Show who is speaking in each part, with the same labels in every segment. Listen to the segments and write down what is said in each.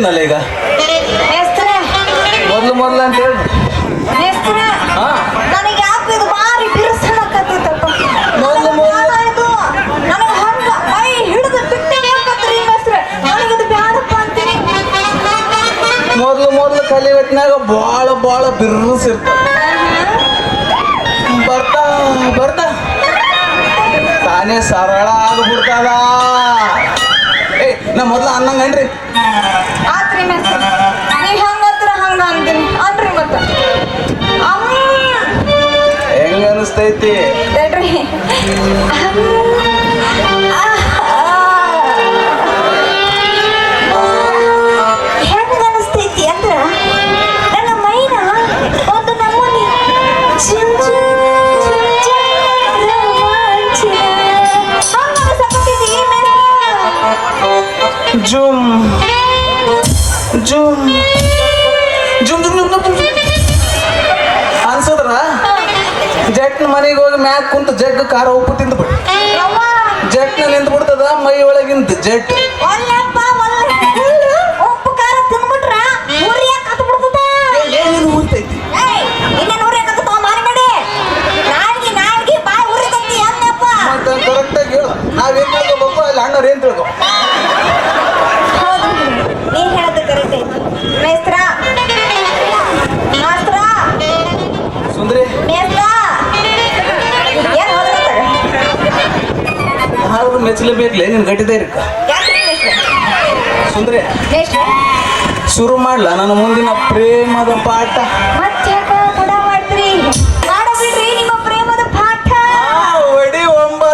Speaker 1: ಹೇಳಿದ್ನಲ್ಲ ಈಗ ಮೊದ್ಲು ಅಂತ ಹೇಳಿ ಹಾ
Speaker 2: ನನಗೆ ಯಾಕೆ ಇದು ಭಾರಿ ಬಿರುಸನಕತ್ತೈತಪ್ಪ
Speaker 1: ಮೊದ್ಲು
Speaker 2: ನನಗೆ ಹಂಗ ಮೈ ಹಿಡಿದು ಬಿಟ್ಟೆ ಹಾಕತ್ರಿ ಹೆಸ್ರು ನನಗಿದು ಬ್ಯಾಡಪ್ಪ ಅಂತೀನಿ
Speaker 1: ಮೊದ್ಲು ಕಲಿವತ್ನಾಗ ಬಾಳ ಬಿರುಸಿರ್ತ ಬರ್ತಾ ತಾನೇ ಸರಳ ಆಗ್ಬಿಡ್ತದ ಏ ನಾ ಮೊದ್ಲು ಅನ್ನಂಗನ್ರಿ
Speaker 2: ಆತ್ರಿ ಮೆಸ್ರು ನೀವ್ ಹಂಗತ್ರ ಹಂಗ ಅಂತೀನಿ ಅನ್ರಿ ಮತ್ತ
Speaker 1: ಹೆಂಗ ಅನಿಸ್ತೈತಿ
Speaker 2: ತಡ್ರಿ ಹೆಂಗ ಅನಿಸ್ತೈತಿ ಅಂದ್ರ ನನ್ನ ಮೈನ ಒಂದು ನಮೂನಿ
Speaker 1: ಜುಮ್ ಜುಮ್ ಜುಮ್ ಜುಮ್ ಜುಮ್ ಜುಮ್ ಅನ್ಸದ್ರ ಜಟ್ನ ಮನೆಗೆ ಹೋಗಿ ಮ್ಯಾಕ್ ಕುಂತ ಜಗ್ ಖಾರ ಉಪ್ಪು ತಿಂದ್ಬಿಟ್ಟು ಜಟ್ನ ನಿಂತು ಬಿಡ್ತದ ಮೈ ಒಳಗಿಂತ ಜಟ್
Speaker 2: ಉಪ್ಪು ಖಾರ ತಿನ್ಬಿಟ್ರ ಉರಿಯಾಕ ಹತ್ತು ಬಿಡ್ತದ
Speaker 1: ಏನು ಊರ್ತೈತಿ
Speaker 2: ಇನ್ನೇನು ಉರಿಯಾಕ ಹತ್ತವ ಮಾರಿ ಮಾಡಿ ನಾಲ್ಗಿ ಬಾಯಿ ಉರಿತೈತಿ ಅನ್ನಪ್ಪ
Speaker 1: ಮತ್ತೆ ಕರೆಕ್ಟಾಗಿ ಹೇಳು ನಾವೇನ್ ತಿಳ್ಕೊಬೇಕು ಅಲ್ಲಿ ಅಣ್ಣವ್ರು ಏನ್ ತಿಳ್ಕೊ
Speaker 2: ನೀನ್ ಹೇಳೋದು ಕರೆಕ್ಟ್ ಐತಿ ಮೇಸ್ತ್ರ ಮಾಸ್ತ್ರ
Speaker 1: ಸುಂದ್ರಿ
Speaker 2: ಮೇಸ್ತ್ರ ಏನ್ ಹೋದ್ರೆ
Speaker 1: ಹಾಡು ಮೆಚ್ಚಲೇಬೇಕಲೇ ನಿನ್ ಗಟ್ಟಿದೆ ಇರಕ್ಕ
Speaker 2: ಯಾಕ್ರಿ ಮೇಸ್ತ್ರ
Speaker 1: ಸುಂದ್ರಿ
Speaker 2: ಮೇಸ್ತ್ರ
Speaker 1: ಶುರು ಮಾಡ್ಲಾ ನನ್ನ ಮುಂದಿನ ಪ್ರೇಮದ ಪಾಠ
Speaker 2: ಮತ್ತೆ ಕೂಡ ಮಾಡ್ತೀರಿ ಮಾಡಬಿಡ್ರಿ ನಿಮ್ಮ ಪ್ರೇಮದ ಪಾಠ
Speaker 1: ಒಡಿ 9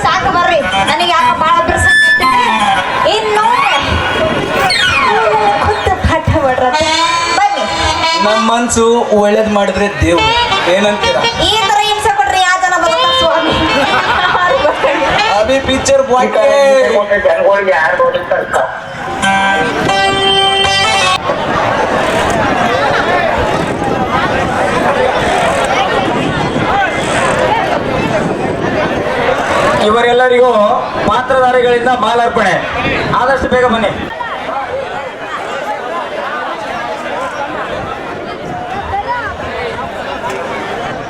Speaker 2: ಸಾಕು ಬರ್ರಿ ನನಗೆ ಯಾಕ ಬಾಳ ಬಿರ್ಸ ಇನ್ನು ಖುದ್ದ ಪಾಠ ಮಾಡ್ರ ಬನ್ನಿ
Speaker 1: ನಮ್ಮ ಮನ್ಸು ಒಳ್ಳೇದ್ ಮಾಡಿದ್ರೆ ದೇವ್ರು ಏನಂತೀರ
Speaker 2: ಈ ತರ ಹಿಂಸೆ ಕೊಟ್ರಿ ಯಾವ ಜನ ಬದುಕ್ತಾರ ಸ್ವಾಮಿ
Speaker 1: ಅಭಿ ಪಿಕ್ಚರ್ ಬಾಯ್
Speaker 3: ಜನಗಳಿಗೆ ಯಾರು ನೋಡಿರ್ತಾರೆ ಇವರೆಲ್ಲರಿಗೂ ಪಾತ್ರಧಾರಿಗಳಿಂದ ಮಾಲಾರ್ಪಣೆ ಆದಷ್ಟು ಬೇಗ ಬನ್ನಿ.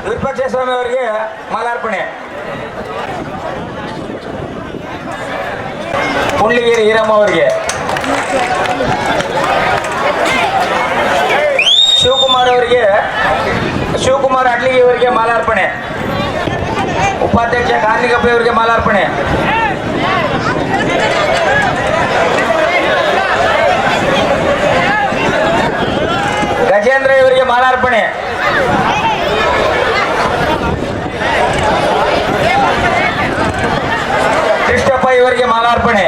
Speaker 3: ವಿರೂಪಾಕ್ಷ ಸ್ವಾಮಿ ಅವರಿಗೆ ಮಾಲಾರ್ಪಣೆ, ಪುಂಡ್ಲಿಗೇರಿ ಈರಮ್ಮ ಅವರಿಗೆ, ಶಿವಕುಮಾರ್ ಅಡ್ಲಿಗಿ ಅವರಿಗೆ ಮಾಲಾರ್ಪಣೆ, ಉಪಾಧ್ಯಕ್ಷ ಗಾಂಧಿಗಪ್ಪಿ ಅವರಿಗೆ ಮಾಲಾರ್ಪಣೆ, ಗಜೇಂದ್ರ ಇವರಿಗೆ ಮಾಲಾರ್ಪಣೆ, ಕೃಷ್ಣಪ್ಪ ಇವರಿಗೆ ಮಾಲಾರ್ಪಣೆ,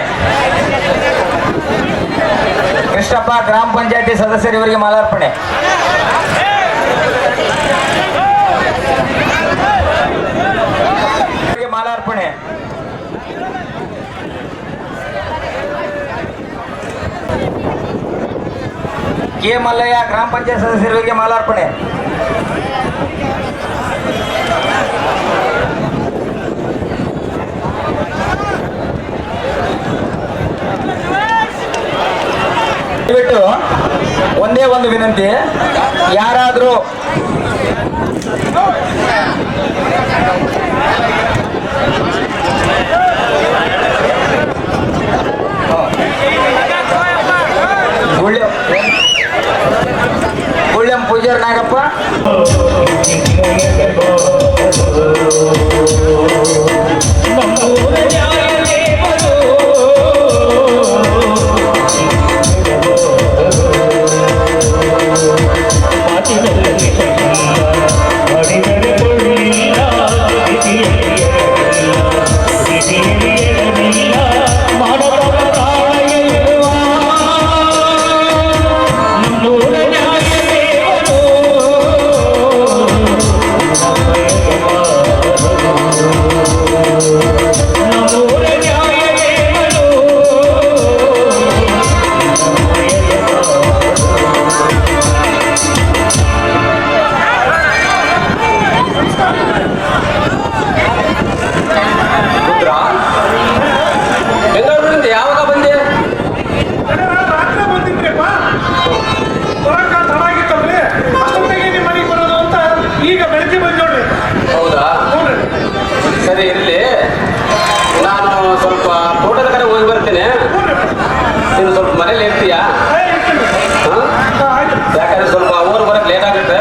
Speaker 3: ಕೃಷ್ಣಪ್ಪ ಗ್ರಾಮ ಪಂಚಾಯತಿ ಸದಸ್ಯರಿವರಿಗೆ ಮಾಲಾರ್ಪಣೆ, ಮಾಲಾರ್ಪಣೆ, ಕೆ ಮಲ್ಲಯ್ಯ ಗ್ರಾಮ ಪಂಚಾಯತ್ ಸದಸ್ಯರಿಗೆ ಮಾಲಾರ್ಪಣೆ, ದಯವಿಟ್ಟು ಒಂದೇ ಒಂದು ವಿನಂತಿ, ಯಾರಾದರೂ ಗುಳ್ಳೆಂ ಪೂಜಾರ್ ನಾಗಪ್ಪ, ಸರಿ ಇರಲಿ, ನಾನು ಸ್ವಲ್ಪ ತೋಟದ ಕಡೆ ಹೋಗಿ ಬರ್ತೀನಿ. ನೀನು ಸ್ವಲ್ಪ ಮನೇಲಿ ಇರ್ತೀಯಾ? ಯಾಕಂದ್ರೆ ಸ್ವಲ್ಪ ಊರು ಬರಕ್ಕೆ ಲೇಟ್ ಆಗುತ್ತೆ.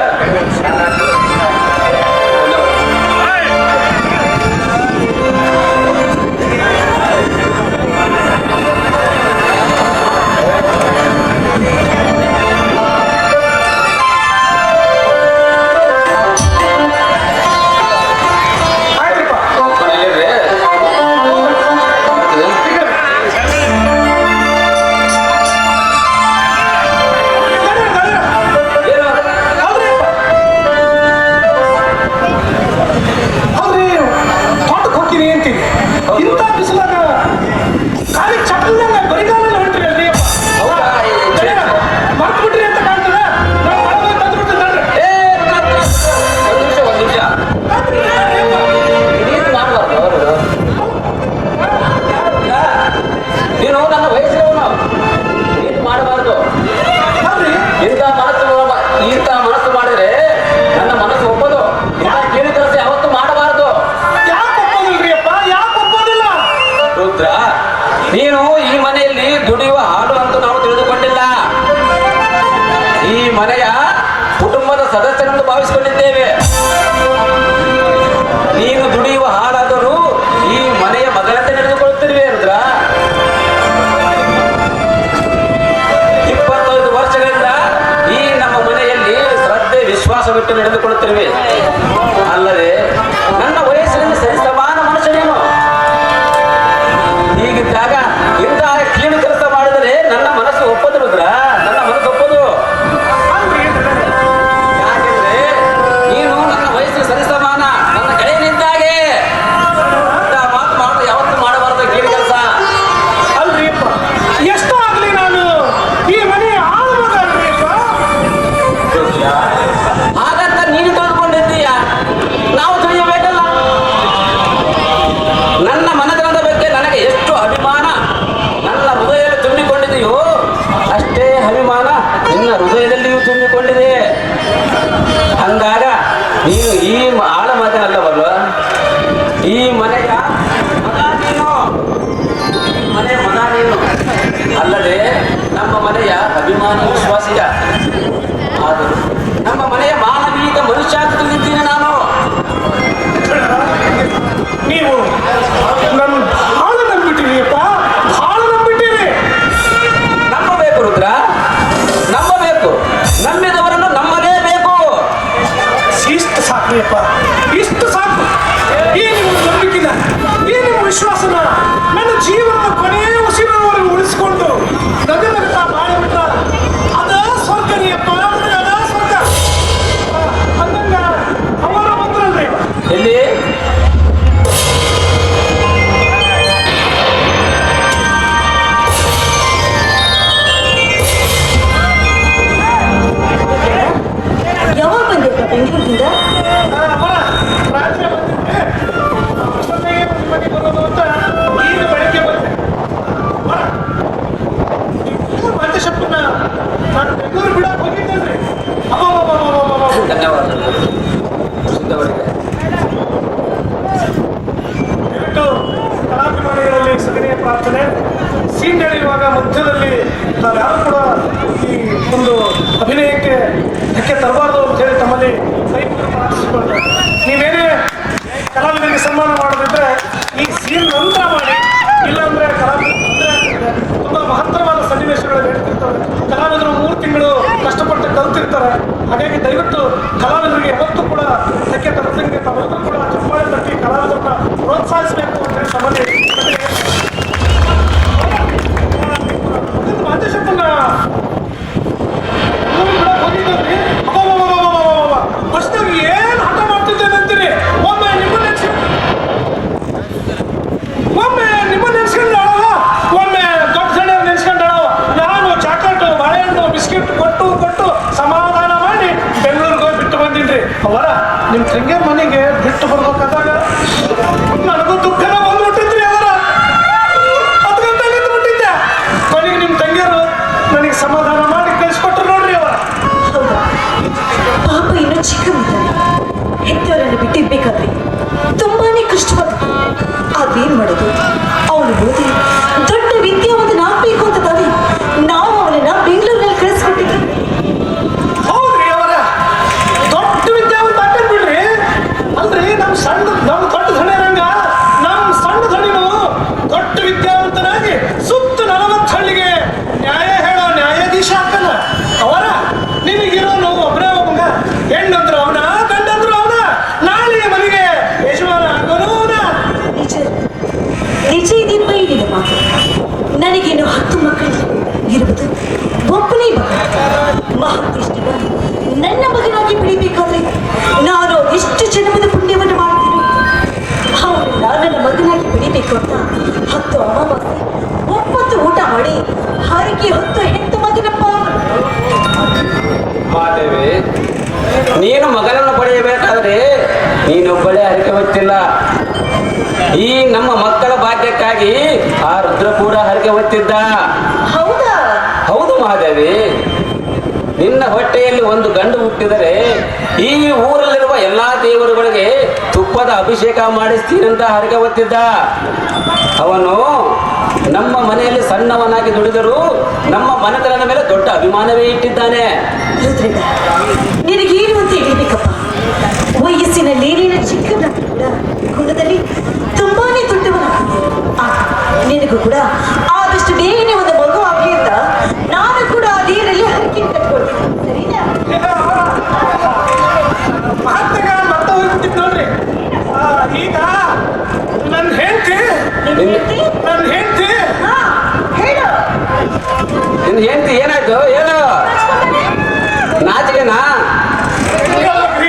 Speaker 3: ನೀನು ಈ ಮನೆಯಲ್ಲಿ ದುಡಿಯುವ ಹಾಡು ಅಂತ ನಾವು ತಿಳಿದುಕೊಂಡಿಲ್ಲ. ಈ ಮನೆಯ ಕುಟುಂಬದ ಸದಸ್ಯರೆಂದು ಭಾವಿಸಿಕೊಂಡಿದ್ದೇವೆ. ನೀನು ದುಡಿಯುವ ಹಾಡಾದರೂ ಈ ಮನೆಯ ಮಗನಂತೆ ನಡೆದುಕೊಳ್ಳುತ್ತಿರುವೆ ರುದ್ರ. 25 ವರ್ಷಗಳಿಂದ ಈ ನಮ್ಮ ಮನೆಯಲ್ಲಿ ಶ್ರದ್ಧೆ ವಿಶ್ವಾಸವಿಟ್ಟು ನಡೆದುಕೊಳ್ಳುತ್ತಿರುವೆ. ಅಲ್ಲದೆ ನನ್ನ ವಯಸ್ಸಿನಲ್ಲಿ ಸರಿಸಮಾನ ಮನುಷ್ಯನೇನು. ಹೀಗಿದ್ದಾಗ ಇಂತಹ ಕೀಳು ಕೆಲಸ ಮಾಡಿದರೆ ನನ್ನ ಮನಸ್ಸು ಒಪ್ಪದು ರುದ್ರ, ನನ್ನ ಮನಸ್ಸು ಒಪ್ಪದು. ಯಾಕೆಂದ್ರೆ ನೀನು ನನ್ನ ವಯಸ್ಸಿನ ಸರಿಸಮಾನ, ನನ್ನ ಗೆಳೆಯನಿದ್ದಾಗೆ. ಇಂತಹ ಮಾತು ಮಾಡೋದು ಯಾವತ್ತೂ ಮಾಡಬಾರದು ಕೀಳು ಕೆಲಸ.
Speaker 4: ಅಲ್ರಿಯಪ್ಪ, ಎಷ್ಟೋ ಆಗ್ಲಿ ನಾನು ಈ ಮನೆಯ ಆಳುಮಗಲ್ರಿಯಪ್ಪ.
Speaker 3: ಹಾಗಂತ ನೀನು ತಿಳಿದುಕೊಂಡಿದ್ದೀಯ, ನಾವು ತಿಳಿಯಬೇಕಲ್ಲ. ನನ್ನ ಮನತನದ ಬಗ್ಗೆ ನನಗೆ ಎಷ್ಟು ಅಭಿಮಾನ ನನ್ನ ಹೃದಯದಲ್ಲಿ ತುಂಬಿಕೊಂಡಿದೆಯೋ ಅಷ್ಟೇ ಅಭಿಮಾನ ನಿನ್ನ ಹೃದಯದಲ್ಲಿಯೂ ತುಂಬಿಕೊಂಡಿದೆ. ಅಂದಾಗ ನೀನು ಈ ಆಳ ಮಗನಲ್ಲವಲ್ವ, ಈ ಮನೆಯ ಮಗ ನೀನು, ಈ ಮನೆಯ ಮಗ ನೀನು. ಅಲ್ಲದೆ ನಮ್ಮ ಮನೆಯ ಅಭಿಮಾನಿ ವಿಶ್ವಾಸಿಯ. ಆದರೂ ನಮ್ಮ ಮನೆಯ ಮಾನವೀಯ ಮನುಷ್ಯ ಅಂತ ತಿಳಿದಿದ್ದೀನಿ ನಾನು.
Speaker 4: ನೀವು ನನ್ನ ಹಾಳು ನಂಬಿಟ್ಟಿರಿಯಪ್ಪ, ಹಾಳು ನಂಬಿಟ್ಟಿರಿ.
Speaker 3: ನಂಬಬೇಕು ರುದ್ರ, ನಂಬಬೇಕು. ನಂಬಿದವರನ್ನು ನಂಬಲೇಬೇಕು.
Speaker 4: ಇಷ್ಟು ಸಾಕ್ರಿಯಪ್ಪ, ಇಷ್ಟು ಸಾಕು. ಈ ನಿಮ್ಮ ನಂಬಿಕೆನ, ಈ ನಿಮ್ಮ ವಿಶ್ವಾಸನ ನನ್ನ ಜೀವನದ ಕೊನೆಯ ಉಸಿರಿನವರೆಗೂ ಉಳಿಸಿಕೊಂಡು ನಗನಗ್ತಾ ಮಾಡಿಬಿಟ್ಟ ಅದ ಸ್ವರ್ಗರಿಯಪ್ಪ, ಅದ ಸ್ವರ್ಗ. ಅಂದಂಗ ಅವರ ಬಂದ್ರಲ್ರಿ
Speaker 3: ಎಲ್ಲಿ
Speaker 2: ಯಾವಾಗ ಬಂದಿಪ್ಪ ಬೆಂಗಳೂರಿಂದ?
Speaker 4: ರಾತ್ರಿ ಬಂದಿದ್ದೆ, ಅಷ್ಟೊತ್ತಿಗೆ ನಿಮ್ಮ ಮನೆಗೆ ಬರೋದು ಅಂತ ಈಗ ಬೆಳಗ್ಗೆ ಬಂದೆ. ಮಂತೇಶಪ್ಪನ ನಾನು ಬೆಂಗಳೂರು ಬಿಡಕ್ಕೆ ಹೋಗಿದ್ದೇನೆ.
Speaker 3: ಧನ್ಯವಾದಗಳು ಸಿದ್ಧವರಿಗೆ.
Speaker 4: ದಯವಿಟ್ಟು ಕಲಾಭಿಮಾನಿಗಳಲ್ಲಿ ಸಗಣಿಯ ಪ್ರಾರ್ಥನೆ. ಸೀನ್ ನಡೆಯುವಾಗ ಮಧ್ಯದಲ್ಲಿ ನಾವು ಯಾರು ಕೂಡ ಈ ಒಂದು ಅಭಿನಯಕ್ಕೆ ಧಕ್ಕೆ ತರಬಾರ್ದು ಅಂತ ಹೇಳಿ ತಮ್ಮಲ್ಲಿ ಕೈ ಮುಗಿದು ಪ್ರಾರ್ಥಿಸಿಕೊಳ್ತಾರೆ. ನೀವೇನೇ ಕಲಾವಿದರಿಗೆ ಸನ್ಮಾನ ಮಾಡೋದಿದ್ರೆ ಈ ಸೀನ್ ನಂತರ ಮಾಡಿ, ಇಲ್ಲಾಂದ್ರೆ ಕಲಾವಿದರು ತೊಂದರೆ ಆಗ್ತಿದೆ. ತುಂಬ ಮಹತ್ತರವಾದ ಸನ್ನಿವೇಶಗಳು ಹೇಳ್ತಿರ್ತಾರೆ. ಕಲಾವಿದರು 3 ತಿಂಗಳು ಕಷ್ಟಪಟ್ಟು ಕಲ್ತಿರ್ತಾರೆ. ಹಾಗಾಗಿ ದಯವಿಟ್ಟು ಕಲಾವಿದರಿಗೆ ಯಾವತ್ತೂ ಕೂಡ ಧಕ್ಕೆ ತರದಂಗೆ ತಾವೆಲ್ಲರೂ ಕೂಡ ಚಪ್ಪಾಳೆ ತಟ್ಟಿ ಕಲಾವಿದರನ್ನ ಪ್ರೋತ್ಸಾಹಿಸಬೇಕು ಅಂತ ಹೇಳಿ ತಮ್ಮಲ್ಲಿ ಮಂತೇಶಪ್ಪನ ಹೋಗಿದ್ದೀರಿ. ಫಸ್ಟಾಗಿ ಏನು ಹಠ ಮಾಡ್ತಿದ್ದೇನೆ ಅಂತೀರಿ. ಒಮ್ಮೆ ನಿಮ್ಮ ನೆನ್ಸ್ಕೊಂಡಾಳವ, ಒಮ್ಮೆ ದೊಡ್ಡ ಜನ ನೆನ್ಸ್ಕೊಂಡಾಳವ. ನಾನು ಚಾಕ್ಲೇಟು, ಬಾಳೆಹಣ್ಣು, ಬಿಸ್ಕಿಟ್ ಕೊಟ್ಟು ಸಮಾಧಾನ ಮಾಡಿ ಬೆಂಗಳೂರಿಗೆ ಹೋಗಿ ಬಿಟ್ಟು ಬಂದಿನ್ರಿ. ಅವರ ನಿಮ್ಮ ತಂಗಿಯ ಮನೆಗೆ ಬಿಟ್ಟು ಬರ್ಬೇಕಾದಾಗ ನನಗೂ ದುಃಖನ ಬಂದ್ಬಿಟ್ಟಿದ್ರಿ. ಅವರ 10 ಗಂಟೆ ನಿಂತ್ಬಿಟ್ಟಿದ್ದೆ. ಕೊನೆಗೆ ನಿಮ್ಮ ತಂಗಿಯರು ನನಗೆ ಸಮಾಧಾನ ಮಾಡಿ ಕಳಿಸ್ಕೊಟ್ರು ನೋಡ್ರಿ. ಅವರ
Speaker 2: ಹೌದಾ? ಪಾಪ ಇನ್ನೂ ಚಿಕ್ಕವಿದ್ದಾರೆ. ಹೆತ್ತವರನ್ನು ಬಿಟ್ಟಿರ್ಬೇಕಾದ್ರೆ ತುಂಬಾನೇ ಕಷ್ಟವಾಗುತ್ತೆ. ಇನ್ನು 10 ಮಕ್ಕಳು ಇರುವುದು ಒಬ್ಬನೇ ಮಗ. ಮಹಾಕೃಷ್ಣನ ನನ್ನ ಮಗನಾಗಿ ಬೆಳಿಬೇಕಾದ್ರೆ ನಾನು ಎಷ್ಟು ಜನ್ಮದ ಪುಣ್ಯವನ್ನು ಮಾಡ್ತೀನಿ. ಅವನನ್ನ ನನ್ನ ಮಗನಾಗಿ ಬೆಳಿಬೇಕು ಅಂತ 10 ಅಮಾವಾಸ್ಯೆ 9 ಊಟ ಮಾಡಿ ಹರಕೆ ಹೊತ್ತು ಹೆತ್ತು ಮಗನಪ್ಪ.
Speaker 3: ಮಾದೇವಿ, ನೀನು ಮಗನನ್ನು ಪಡೆಯಬೇಕಾದ್ರೆ ನೀನೊಬ್ಬಳೇ ಹರಕೆ ಹೊತ್ತಿಲ್ಲ. ಈ ನಮ್ಮ ಮಕ್ಕಳ ಭಾಗ್ಯಕ್ಕಾಗಿ ಆ ರುದ್ರ ಕೂಡ ಹರಕೆ ಹೊತ್ತಿದ್ದ.
Speaker 2: ಹೌದಾ?
Speaker 3: ಹೌದು ಮಹಾದೇವಿ, ನಿನ್ನ ಹೊಟ್ಟೆಯಲ್ಲಿ ಒಂದು ಗಂಡು ಹುಟ್ಟಿದರೆ ಈ ಊರಲ್ಲಿರುವ ಎಲ್ಲಾ ದೇವರುಗಳಿಗೆ ತುಪ್ಪದ ಅಭಿಷೇಕ ಮಾಡಿಸ್ತೀನಂತ ಹರಕೆ ಹೊತ್ತಿದ್ದ. ಅವನು ನಮ್ಮ ಮನೆಯಲ್ಲಿ ಸಣ್ಣವನಾಗಿ ದುಡಿದರೂ ನಮ್ಮ ಮನೆತನದ ಮೇಲೆ ದೊಡ್ಡ ಅಭಿಮಾನವೇ ಇಟ್ಟಿದ್ದಾನೆ.
Speaker 2: ರುದ್ರಣ್ಣ, ನಿನಗೇನು ಅಂತ ಹೇಳ್ಬೇಕಪ್ಪ. ವಯಸ್ಸಿನಲ್ಲಿ ನೀನು ಚಿಕ್ಕವನ ಕೂಡ ಗುಣದಲ್ಲಿ ತುಂಬಾನೇ ದೊಡ್ಡವನ. ನಿನಗೂ ಕೂಡ ಆದಷ್ಟು ಬೇಗನೆ ಒಂದು ಮಗು ಆಗಲಿ ಅಂತ ನಾನು ಕೂಡ ಆ ನೀರಲ್ಲಿ ಹರಕೆ ಕಟ್ಕೊಳ್ತೀನಿ, ಸರಿನಾ?
Speaker 4: ಮಹಾತ್ಮಗ ಮತ್ತ ಹೋಗ್ಬಿಟ್ಟಿದ್ ನೋಡ್ರಿ. ಈಗ ನನ್ನ ಹೆಂಡತಿ
Speaker 2: ಹಾ, ಹೇಳು.
Speaker 3: ನಿನ್ನ ಹೆಂಡತಿ ಏನಾಯ್ತು ಹೇಳು. ನಾಚಿಕೆನಾ?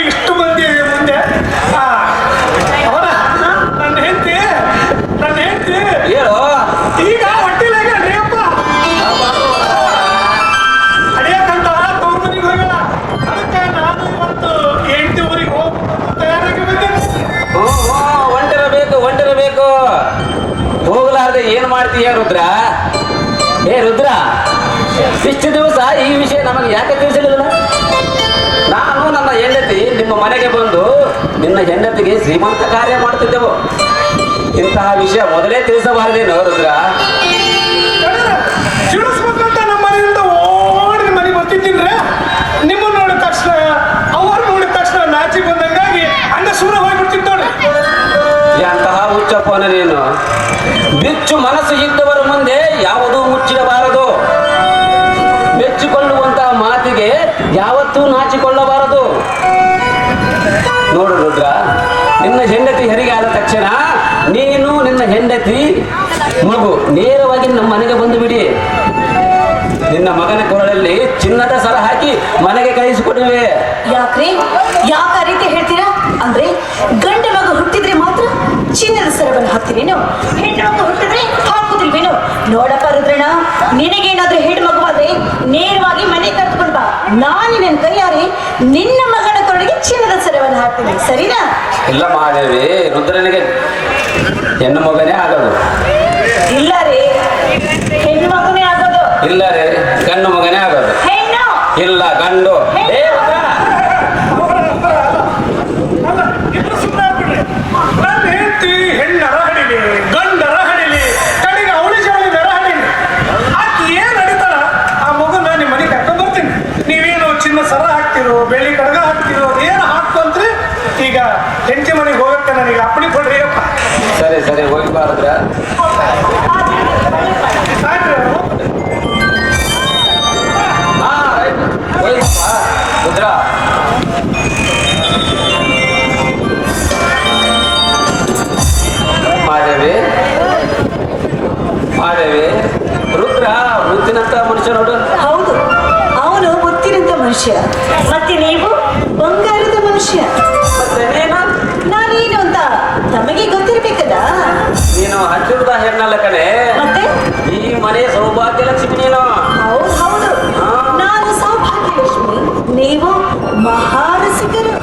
Speaker 4: ಇಷ್ಟು ಮಂದಿ ಮುಂದೆ ಅವರ ನನ್ನ ಹೆಂಡತಿ
Speaker 3: ಹೇಳು.
Speaker 4: ಈಗ ಹೊಟ್ಟಿಲಾಗ ಅಡಿಯಪ್ಪ ಅಡಿಯಕ್ಕಂತ ತವ್ರ ಮನೆಗೆ ಹೋಗಲ್ಲ. ಅದಕ್ಕೆ ನಾನು ಇವತ್ತು 8 ಊರಿಗೆ ಹೋಗಿ ತಯಾರಾಗಿ ಬಂದೇನೆ.
Speaker 3: ಹೊಂಟಿರಬೇಕು. ಹೋಗ್ಲಾರ್ದೆ ಏನ್ ಮಾಡ್ತೀಯ ರುದ್ರ? ರುದ್ರ, ಇಷ್ಟು ದಿವಸ ಈ ವಿಷಯ ನಮಗೆ ಯಾಕೆ ತಿಳಿಸಲಿಲ್ಲ? ನಾನು ನನ್ನ ಹೆಂಡತಿ ನಿಮ್ಮ ಮನೆಗೆ ಬಂದು ನಿನ್ನ ಹೆಂಡತಿಗೆ ಶ್ರೀಮಂತ ಕಾರ್ಯ ಮಾಡ್ತಿದ್ದೆವು. ಇಂತಹ ವಿಷಯ ಮೊದಲೇ ತಿಳಿಸಬಾರದೇನು ರುದ್ರ?
Speaker 4: ತಿಳಿಸ್ಬೇಕಂತ ನಮ್ಮ ಮನೆಯಿಂದ ಓಡಿ ಮನೆಗೆ ಬರ್ತಿದ್ದೀನ್ರೆ. ನಿಮ್ಮನ್ನು ನೋಡಿದ ತಕ್ಷಣ ಅವ್ರು ನೋಡಿದ ತಕ್ಷಣ ನಾಚಿ ಬಂದಂಗಾಗಿ ಹಂಗ ಸೂರ ಹೋಗ್ಬಿಡ್ತಿತ್ತು ನೋಡಿ.
Speaker 3: ಎಂತಹ ಹುಚ್ಚಪ್ಪನ ನೀನು. ಬಿಚ್ಚು ಮನಸ್ಸು ಇದ್ದವರ ಮುಂದೆ ಯಾವುದೂ ಮುಚ್ಚಿಡಬಾರದು. ಮೆಚ್ಚಿಕೊಳ್ಳುವಂತಹ ಮಾತಿಗೆ ಯಾವತ್ತೂ ನಾಚಿಕೊಳ್ಳಬಾರದು. ನೋಡು ರುದ್ರ, ನಿನ್ನ ಹೆಂಡತಿ ಹೆರಿಗೆ ಆದ ತಕ್ಷಣ ನೀನು ನಿನ್ನ ಹೆಂಡತಿ ಮಗು ನೇರವಾಗಿ ನಮ್ಮ ಮನೆಗೆ ಬಂದು ಬಿಡಿ. ನಿನ್ನ ಮಗನ ಕೊರಳಲ್ಲಿ ಚಿನ್ನದ ಸರ ಹಾಕಿ ಮನೆಗೆ ಕಳಿಸಿಕೊಡುವೆ.
Speaker 2: ಯಾಕ್ರಿ? ಯಾಕೆ ಆ ರೀತಿ ಹೇಳ್ತೀರಾ? ಅಂದ್ರೆ ಗಂಡ ಮಗ ಹುಟ್ಟಿದ್ರೆ ಮಾತ್ರ ಚಿನ್ನದ ಸರವನ್ನು ಹಾಕ್ತೀರೇನು? ಹೆಣ್ಣು ಮಗು ಹುಟ್ಟಿದ್ರೆ ಹಾಕುದಿಲ್ವೇನು? ನೋಡಪ್ಪ ರುದ್ರಣ್ಣ, ನಿನಗೇನಾದ್ರೂ ಹೆಣ್ಣು ಮಗುವಾದ್ರೆ ನೇರವಾಗಿ ಮನೆ ಕರ್ಕೊಂಡು ಬಾ. ನಾನು ನನ್ನ ಕೈಯಾರೆ ನಿನ್ನ ಮಗನ ಕೊರಳಿಗೆ ಚಿನ್ನದ ಸರವನ್ನು ಹಾಕ್ತೀನಿ, ಸರಿನಾ?
Speaker 3: ಇಲ್ಲ ಮಹಾದೇವಿ, ರುದ್ರನಿಗೆ ಹೆಣ್ಣು ಮಗನೇ ಆಗೋದು.
Speaker 2: ಇಲ್ಲ ರೀ, ಹೆಣ್ಣು ಮಗುನೇ ಆಗೋದು.
Speaker 3: ಇಲ್ಲ ರೀ, ಗಂಡು ಮಗನೇ ಆಗೋದು.
Speaker 2: ಹೆಣ್ಣು
Speaker 3: ಇಲ್ಲ ಗಂಡು.
Speaker 4: ಅಲ್ಲ, ಇಬ್ರು ಸುಮ್ಮನೆ ಆಗ್ಬಿಡ್ರಿ. ನನ್ನ ಹೆಂಡತಿ ಹೆಣ್ಣರ ಹಡಿಲಿ ಗಂಡರ ಹಡಿಲಿ ಕಡೆಗೆ ಅವಳಿ ಜವಳಿ ನೆರ ಹಡಿಲಿ ಆಕೆ ಏನ್ ನಡೀತಾರ ಆ ಮಗುನ ನಿಮ್ಮ ಮನೆಗೆ ಕರ್ಕೊಂಡ್ ಬರ್ತೀನಿ. ನೀವೇನು ಚಿನ್ನ ಸರ ಹಾಕ್ತಿರೋ ಬೆಳ್ಳಿ ಕಡಗ ಹಾಕ್ತಿರೋ ಏನು ಹಾಕ್ಕೊಂತ್ರಿ. ಈಗ ಹೆಂಡತಿ ಮನೆಗೆ ಹೋಗಕ್ಕೆ ನನಗೆ ಅಪ್ಪಣೆ ಕೊಡ್ರಿ ಅಪ್ಪ.
Speaker 3: ಸರಿ ಹೋಗ್ಬಾರದ್ರ?
Speaker 4: ಸಾಕ್ರಿ.
Speaker 3: ರುದ್ರ, ಮಾದೇವಿ, ರುದ್ರ ಮುತ್ತಿನಂತ ಮನುಷ್ಯ ನೋಡು.
Speaker 2: ಹೌದು, ಅವನು ಮುತ್ತಿನಂತ ಮನುಷ್ಯ. ಮತ್ತೆ ನೀವು ಬಂಗಾರದ ಮನುಷ್ಯ.
Speaker 3: ಮತ್ತೆ
Speaker 2: ನಾನೇನು ಅಂತ ತಮಗೆ ಗೊತ್ತಿರ್ಬೇಕಲ್ಲ.
Speaker 3: ನೀನು ಹಚ್ಚಿದ ಹೆಣ್ಣಲ್ಲ ಕಣೆ,
Speaker 2: ಮತ್ತೆ
Speaker 3: ಈ ಮನೆ ಸೌಭಾಗ್ಯ ಲಕ್ಷ್ಮಿ ನೀನು.
Speaker 2: ಹೌದು, ನಾನು ಸೌಭಾಗ್ಯಲಕ್ಷ್ಮಿ, ನೀವು ಮಹಾರಸಿಕರು.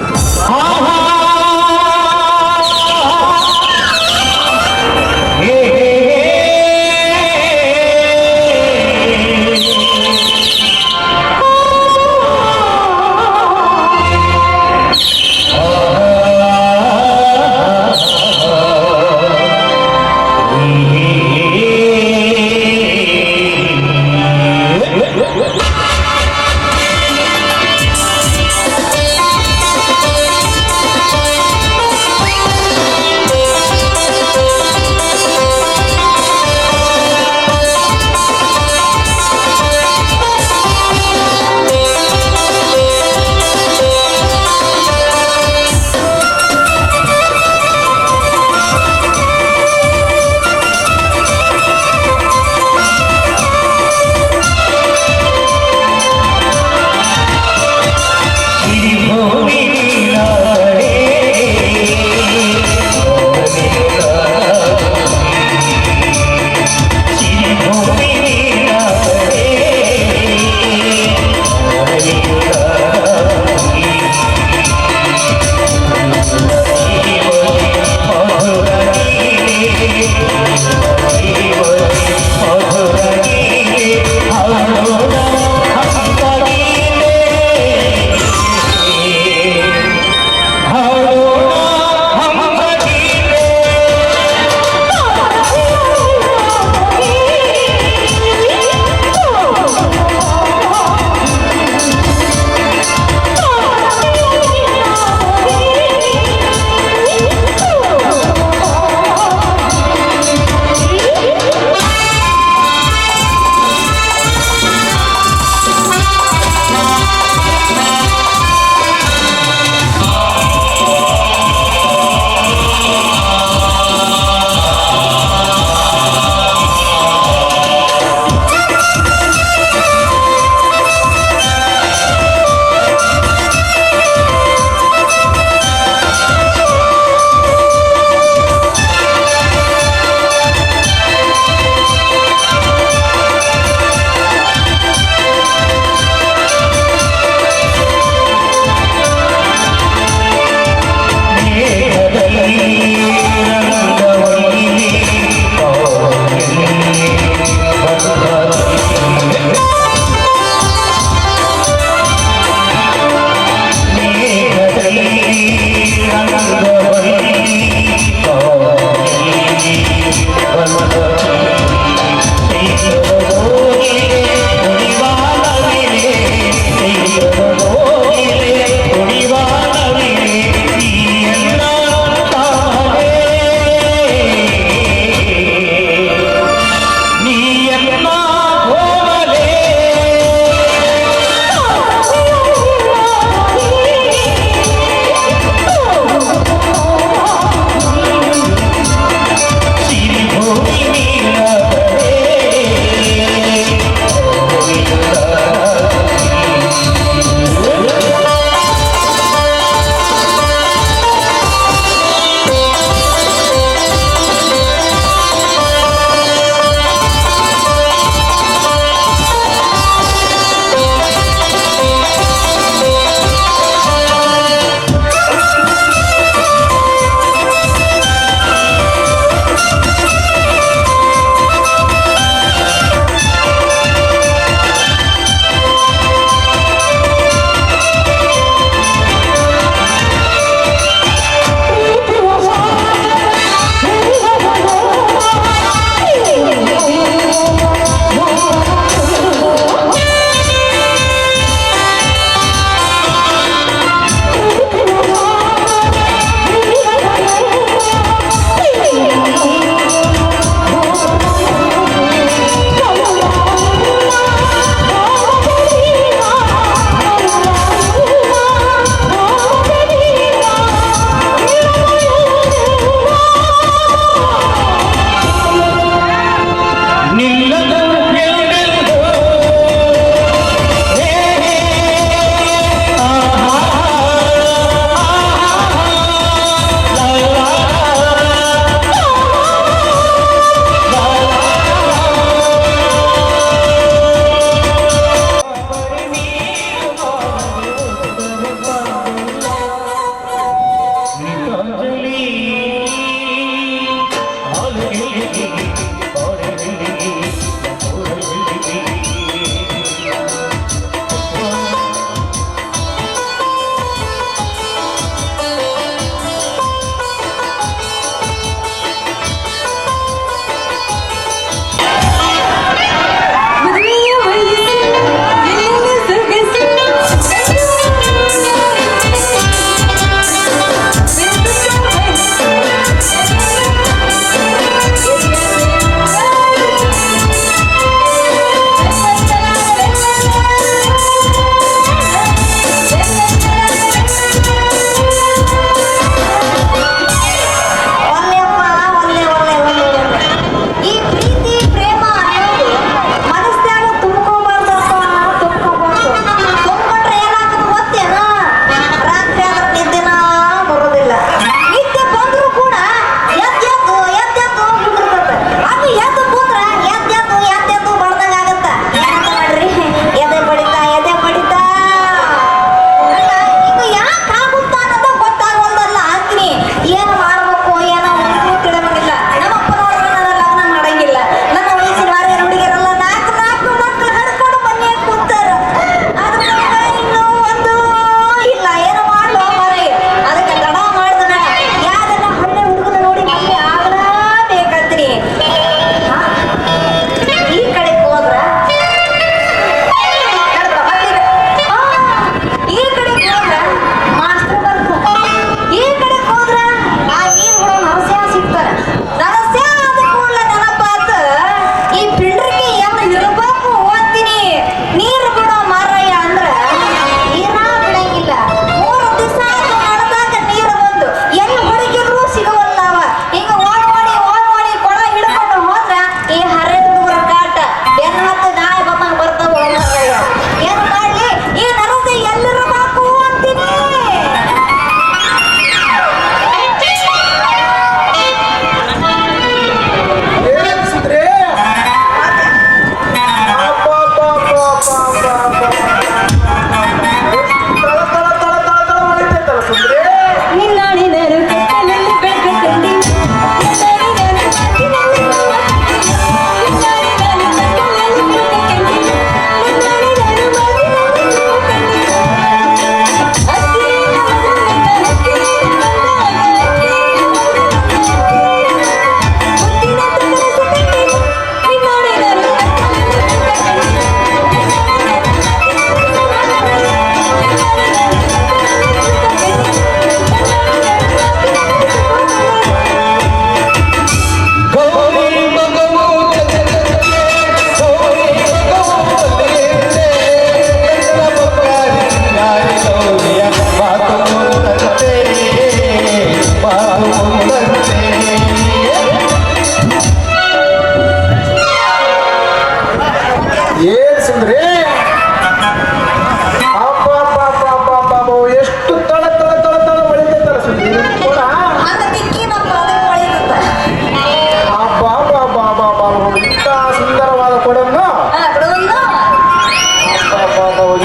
Speaker 4: ಸುಂದರವಾದ ಕೊಡನ್ನು
Speaker 2: ಕೊಡೋದು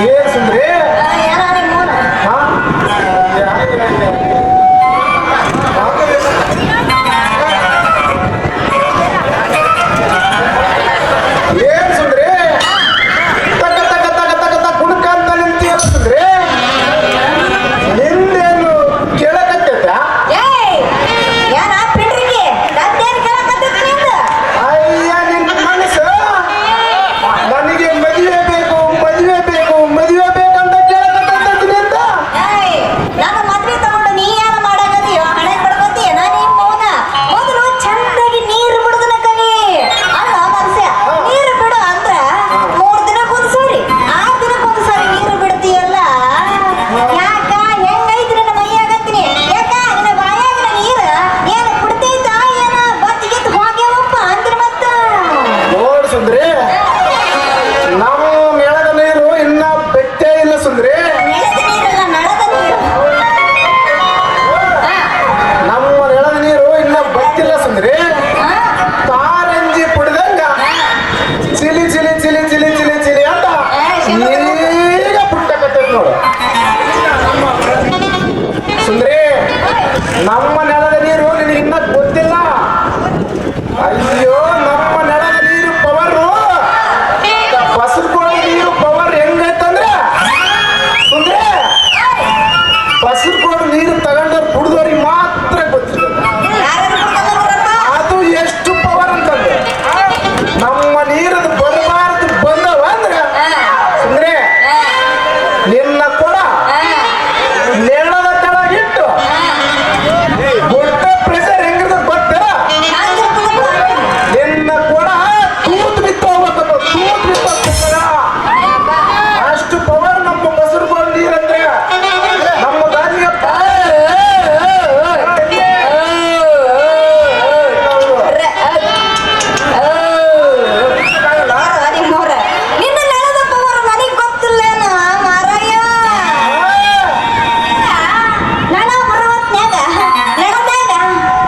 Speaker 4: ಏನ್ ಸುಂದ್ರಿ
Speaker 2: ಯಾರು ಮೂಲ
Speaker 4: ಹಾ? ಏನ್ ಸುಂದ್ರಿ ತಕ್ಕ ತಕ್ಕ ತಕ್ಕ ತಕ್ಕ ತಕ್ಕ ಕುಡ್ಕಂತ ನಿಂತಿ ಸುಂದ್ರಿ ನಿಂದೇನು ಕೇಳಕತ್ತೈತ
Speaker 2: ಏಯ್ ಯಾರ ಪಿಂಡ್ರಿಗೆ ನದ್ದೇನು ಕೇಳಕತ್ತೈತಿ ನಿಂದ
Speaker 4: ಅಯ್ಯ ನಿನ್ನ ಮನಸ್ಸು ನನಗೆ ಮದುವೆ ಬೇಕು ಮದುವೆ ಬೇಕು ಮದುವೆ ಬೇಕಂತ ಕೇಳಕತ್ತೈತಿ ಅಂತ
Speaker 2: ಏಯ್ ನಾನು ಮದ್ವೆ ತಗೊಂಡು ನೀ ಏನು ಮಾಡಾಕತ್ತೀಯೋ ಹಣೆ ಬಡ್ಕೋತೀಯ ನಾನು ಈ ಮೌನ ಮೊದಲು ಚಂದಾಗಿ ನೀರು ಬಿಡುದನ ಕಲಿ ಅಲ್ಲ ಮನುಷ್ಯ ನೀರು ಬಿಡು ಅಂದ್ರ 3 ದಿನಕ್ಕೊಂದು ಸಾರಿ 6 ದಿನಕ್ಕೊಂದು ಸಾರಿ ನೀರು ಬಿಡ್ತೀಯಲ್ಲ ಯಾಕ ಹೆಂಗೈತಿ ನನ್ನ ಮೈಯಾಗತ್ತೀನಿ ಯಾಕ ನಿನ್ನ ಬಾಯಾಗಿನ ನೀರು ಏನು ಬಿಡ್ತೈತ ಏನ ಬತ್ತಿಗೆತ್ತು ಹೋಗ್ಯಾವಪ್ಪ ಅಂದ್ರ ಮತ್ತ
Speaker 4: ನೋಡ್ ಸುಂದ್ರಿ ನಮ್ಮ ಮೇಳದ ನೀರು ಇನ್ನ ಬೆಟ್ಟೇ ಇಲ್ಲ ಸುಂದ್ರಿ
Speaker 2: ನೆಲದ ನೀರಲ್ಲ ನಳದ ನೀರು
Speaker 4: ನಮ್ಮ ನೆಲದ ನೀರು ಇನ್ನ ಬತ್ತಿಲ್ಲ ಸುಂದ್ರಿ ಕಾರಂಜಿ ಕುಡ್ದಂಗ ಚಿಲಿ ಚಿಲಿ ಚಿಲಿ ಚಿಲಿ ಚಿಲಿ ಚಿಲಿ ಅಂತ ಈಗ ಪುಟ್ಟಕತ್ತೈತಿ ನೋಡು ಸುಂದ್ರಿ ನಮ್ಮ ನೆಲದ ನೀರು ನಿನಗೆ ಇನ್ನ ಗೊತ್ತಿಲ್ಲ ಅಯ್ಯೋ ನಮ್ಮ ನೆಲದ ನೀರು ಪವರು ಬಸರ್ಕೋಡಿ ನೀರು ಪವರ್ ಹೆಂಗೈತಂದ್ರೆ ಸುಂದ್ರಿ ಬಸರ್ಕೋಡಿ ನೀರು ತಗೊಂಡವ್ರು ಕುಡ್ದವ್ರಿಗೆ ಮಾತ್ರ ಗೊತ್ತಿರ್ತದೆ ಅದು ಎಷ್ಟು ಪವರ್ ಅಂತಂದ್ರೆ ನಮ್ಮ ನೀರದು ಬರಬಾರದು ಬಂದವ ಅಂದ್ರೆ ಸುಂದ್ರಿ ನಿನ್ನ ಕೂಡ ನೆಲದ ಕೆಳಗಿಟ್ಟು ದೊಡ್ಡ ಪ್ರೆಷರ್ ಹೆಂಗಿರ್ತದೆ ಗೊತ್ತಾ ನಿನ್ನ ಕೂಡ ತೂತ್ ಬಿತ್ತು ಹೋಗ್ಬೇಕಪ್ಪ ತೂತ್ ಬಿತ್ತು ಅಷ್ಟು ಪವರ್ ನಮ್ಮ ಬಸರ್ಕೋಡಿ ನೀರಂದ್ರೆ ನಮ್ಮ ದಾರಿಗೆ
Speaker 2: ನಿನ್ನ ನೆಲದ ಪವರ್ ನನಗೆ ಗೊತ್ತಿಲ್ಲೇನ ಮಾರಾಯ ನಳ ಬರುವತ್ನ್ಯಾಗ ನೆಲದಾಗ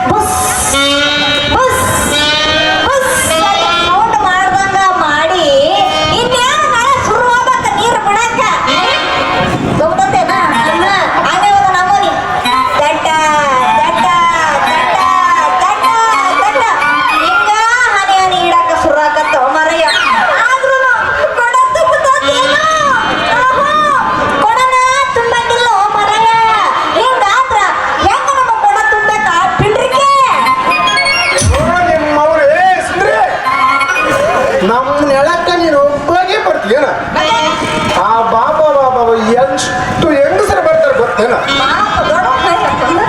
Speaker 2: ಬುಸ್ ಬುಸ್ ಬುಸ್ ಸೌಂಡ್ ಮಾಡ್ದಂಗ ಮಾಡಿ ಇನ್ಯಾವ ನಳ ಶುರು ಆಗ್ಬೇಕ ನೀರು ಬಿಡಾಕ ಗೊತ್ತೇನ ಹಂಗೆ ಹೋದ ನಮ್ಮನಿ ದಡ್ಡ ದಡ್ಡ ದಡ್ಡ ದಡ್ಡ ದಡ್ಡ ಹಿಂಗ ಹನಿ ಹನಿ ಇಡಾಕ ಶುರು ಆಗತ್ತ ಮರಯ್ಯ ಆದ್ರೂ ಕೊಡ ತುಂಬತೇನೋ ಕೊಡನ ತುಂಬಂಗಿಲ್ಲ ಮರಯ್ಯ ಹಿಂಗಾದ್ರ ಹೆಂಗ ನಮ್ಮ ಕೊಡ ತುಂಬಕ ಪಿಂಡ್ರಿಕೆ
Speaker 4: ನಿಮ್ಮವ್ರೆ ಸುಂದ್ರಿ ನಮ್ಮ ನೆಲಕ್ಕೆ ನೀನು ಒಬ್ಬಾಗೆ ಬರ್ತೀಯನ ಆ ಬಾಬಾ ಬಾಬಾ ಎಷ್ಟು ಹೆಂಗಸರು ಬರ್ತಾರೆ ಗೊತ್ತೇನ
Speaker 2: ಪಾಪ ದೊಡ್ಡ ಹಾಕೊಂಡ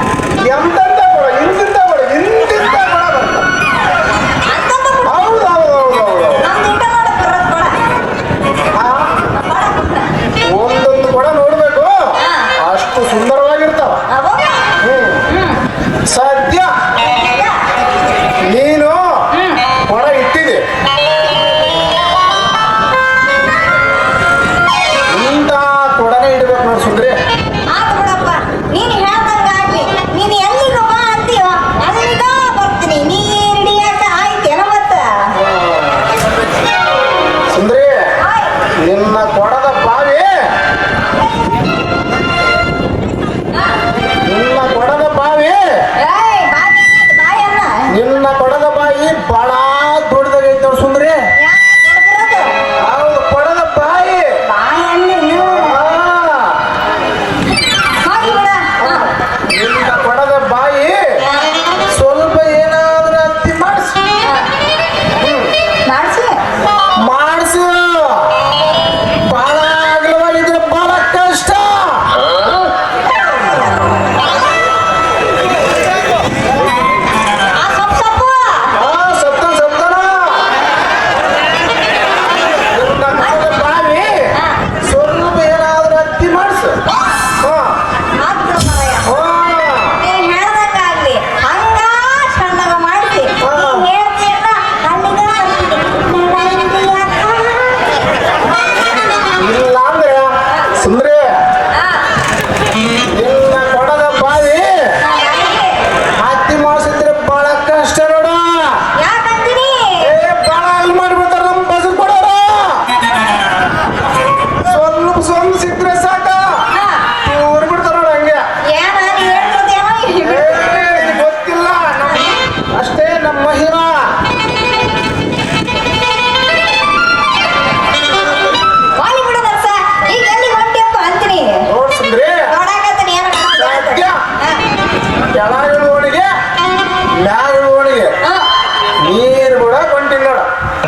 Speaker 4: ಎಂತೆಂತ ಕೊಡ ಇಂತಿಂತ ಕೊಡ ಇಂತಿಂತ ಕೊಡ ಬರ್ತಾರೆ
Speaker 2: ಅಂತಂದ
Speaker 4: ಹೌದು ಹೌದು ಹೌದು ಹೌದು
Speaker 2: ನಮ್ದು ಊಟ ಮಾಡಕ್ ಬರೋದ್ ಕೊಡ
Speaker 4: ಒಂದೊಂದು ಕೊಡ ನೋಡ್ಬೇಕು ಅಷ್ಟು ಸುಂದರವಾಗಿರ್ತಾವ
Speaker 2: ಅವಾಗ
Speaker 4: ಸದ್ಯ ನೀನು ಕೊಡ ಇಟ್ಟಿದೆ ಇಂಥ ಕೊಡನೇ ಇಡ್ಬೇಕು ನೋಡಿ ಸುಂದ್ರಿ
Speaker 2: ಆತು ಬಿಡಪ್ಪ ನೀನು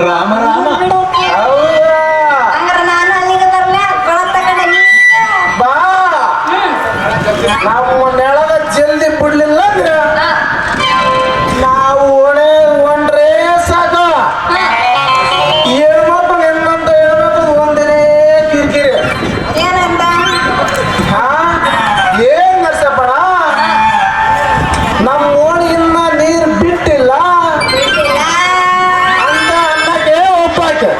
Speaker 1: ರಾಮ ರಾಮ
Speaker 2: ಹೌದಾ? ಹಂಗಾರೆ ನಾನು ಅಲ್ಲಿಗೆ ಬರ್ಲ ಕೊಳತ್ತ ಕಡೆ
Speaker 1: ಬಾ ನಮ್ಮ ನೆಲದ ಜಲ್ದಿ ಬಿಡ್ಲಿಲ್ಲ ಅಂದ್ರೆ ನಾವು ಹೊಂಡ್ರೆ ಸಾಕು. ಹೇಳ್ಬೇಕು ನಿನ್ನಂತ ಹೇಳ್ಬೇಕು ಒಂದಿನೇ ಕಿರಿಕಿರಿ.
Speaker 2: ಏನಂತ
Speaker 1: ಹಾ ಏನ್ ನರ್ಸಪ್ಪಣ, ನಮ್ಮ ಓಣಿಗಿನ್ನ ನೀರು ಬಿಟ್ಟಿಲ್ಲ ಅಂತ ಅನ್ನಕ್ಕೆ ಒಪ್ಪಾಕೆ.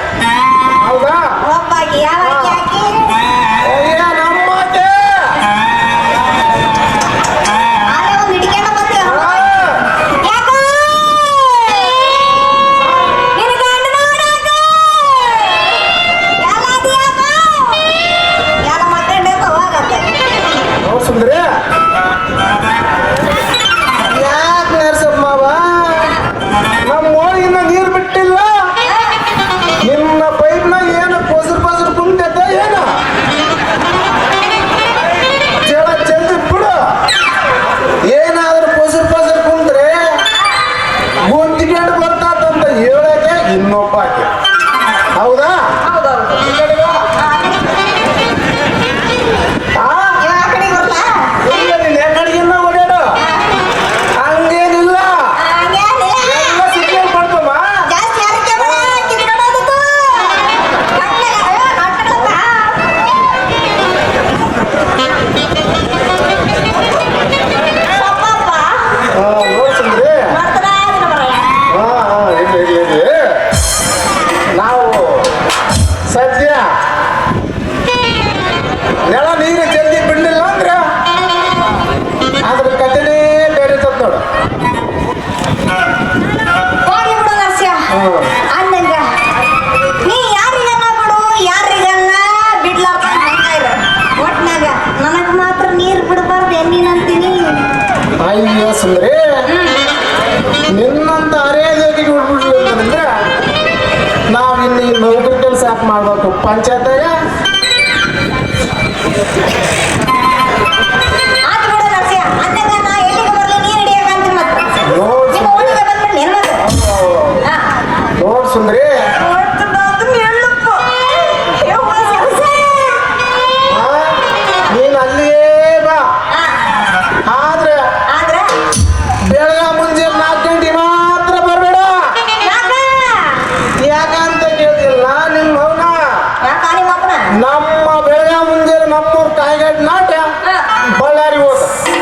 Speaker 1: ಹೌದಾ?
Speaker 2: ಒಬ್ಬಾಕಿ ಯಾವಾಗ ಯಾಕೆ
Speaker 1: ಅಯ್ಯ ನಮ್ಮಕ್ಕೆ
Speaker 2: ಆಲೆ ಒಂದು ಹಿಡ್ಕೊಂಡು ಬಂದೆ ಯಾಕೋ ನಿನ್ನ ಗಂಡ ನೋಡಾಕ ಎಲ್ಲಾದಿಯಾಕ ಯಾರ ಮಾತಾಡ್ಬೇಕು ಹೋಗತ್ತೆ
Speaker 1: ನೋಡ್ ಸುಂದ್ರಿ, ಯಾಕೆ ನರ್ಸಪ್ಪ ಮಾವ ನಮ್ಮ ಓಣಿಗಿನ್ನ ನೀರು ಬಿಟ್ಟಿಲ್ಲ, ನಿನ್ನ ಪೈಪ್ನಾಗ ಏನು ಪಸರು ಕುಂತೈತ ಏನ? ಜಳ ಜಲ್ದಿ ಬಿಡು. ಏನಾದ್ರೂ ಪಸರು ಕುಂದ್ರೆ ಗುಂತಿಕೊಂಡು ಬರ್ತಾತಂತ ಹೇಳಕ್ಕೆ ಇನ್ನೊಬ್ಬ ಆಕೆ. ಹೌದಾ?
Speaker 2: ಹೌದೌದು
Speaker 1: ಈ ಕಡೆ ಬಾ. ಆ?
Speaker 2: ಯಾವ ಕಡೆ ಬರ್ಲಾ
Speaker 1: ಇಲ್ಲ, ನೀನ್ ಯಾವ ಕಡೆಗಿನ್ನ ಓಡಾಡು. ಹಂಗೇನಿಲ್ಲ, ಎಲ್ಲ ಸಿಗ್ನಲ್ ಮಾಡ್ಕೊಮ್ಮ.
Speaker 2: ಜಾಸ್ತಿ ಯಾರಕ್ಕೆ ಬರ ಕಿತ್ಕೊಳ್ಳೋದು
Speaker 1: ನೋಡ್ ಸುಂದ್ರಿ, ಇಲ್ಲಿ ನಾವು ಸದ್ಯ ನೆಲ ನೀರು ಜಲ್ದಿ ಬಿಡ್ಲಿಲ್ಲ ಅಂದ್ರೆ ಅದ್ರ ಕಥೆನೇ ಬೇರೆ ತತ್ ನೋಡು.
Speaker 2: ಹೋಗಿ ಬಿಡು ನರ್ಸ್ಯ ಅಂದಂಗ ನೀ ಯಾರಿಗನ್ನ ಬಿಡು ಯಾರಿಗನ್ನ ಬಿಡ್ಲಾರ್ದ ಒಟ್ನಾಗ ನನಗ್ ಮಾತ್ರ ನೀರ್ ಬಿಡಬಾರ್ದು ಎನ್ನಿನಂತೀನಿ
Speaker 1: ಅಯ್ಯೋ ಸುಂದ್ರಿ, ನಿನ್ನಂತ ಅರೇದೇಗಿ ಬಿಡ್ಬಿಡ್ಲಿಲ್ಲ ಅಂದ್ರೆ ನಾವಿನ್ನು ಈ ನೌಕರಿ ಕೆಲಸ ಯಾಕೆ ಮಾಡ್ಬೇಕು ಪಂಚಾಯತ್ಯಾಗ?
Speaker 2: ಆತ ಬಿಡು ನರ್ಸ್ಯ ಅಂದಂಗ ನಾ ಎಲ್ಲಿಗೆ ಬರ್ಲಿ ನೀರ್ ಹಿಡಿಯಕಂತ ಮತ್ತೆ
Speaker 1: ನೋಡ್
Speaker 2: ನಿಮ್ಮ
Speaker 1: ಸುಂದ್ರಿ,
Speaker 2: ಊರಿಗೆ ಬಂದ್ಬಿಟ್ಟು ಏನ್ ಮತ್ತೆ
Speaker 1: ನೋಡ್ ಸುಂದ್ರಿ, ಆ, ನೀನ್ ಅಲ್ಲಿಯೇ ಬಾ. ಆದ್ರೆ
Speaker 2: ಆದ್ರೆ
Speaker 1: ಬೆಳಗ್ಗೆ ಮುಂಜಾನೆ 4 ಗಂಟೆ ಮಾತ್ರ ಬರಬೇಡ. ಯಾಕಂತ ಕೇಳ್ತಿಲ್ಲ ನಿಮ್ಮ ಅವನ. ನಮ್ಮ ಬೆಳಗ್ಗೆ ಮುಂಜಾನೆ ನಮ್ಮೂರ್ ಕಾಯಿಗಡ್ಡೆ ನಾಟ್ಯ ಬಳ್ಳಾರಿ ಹೋದ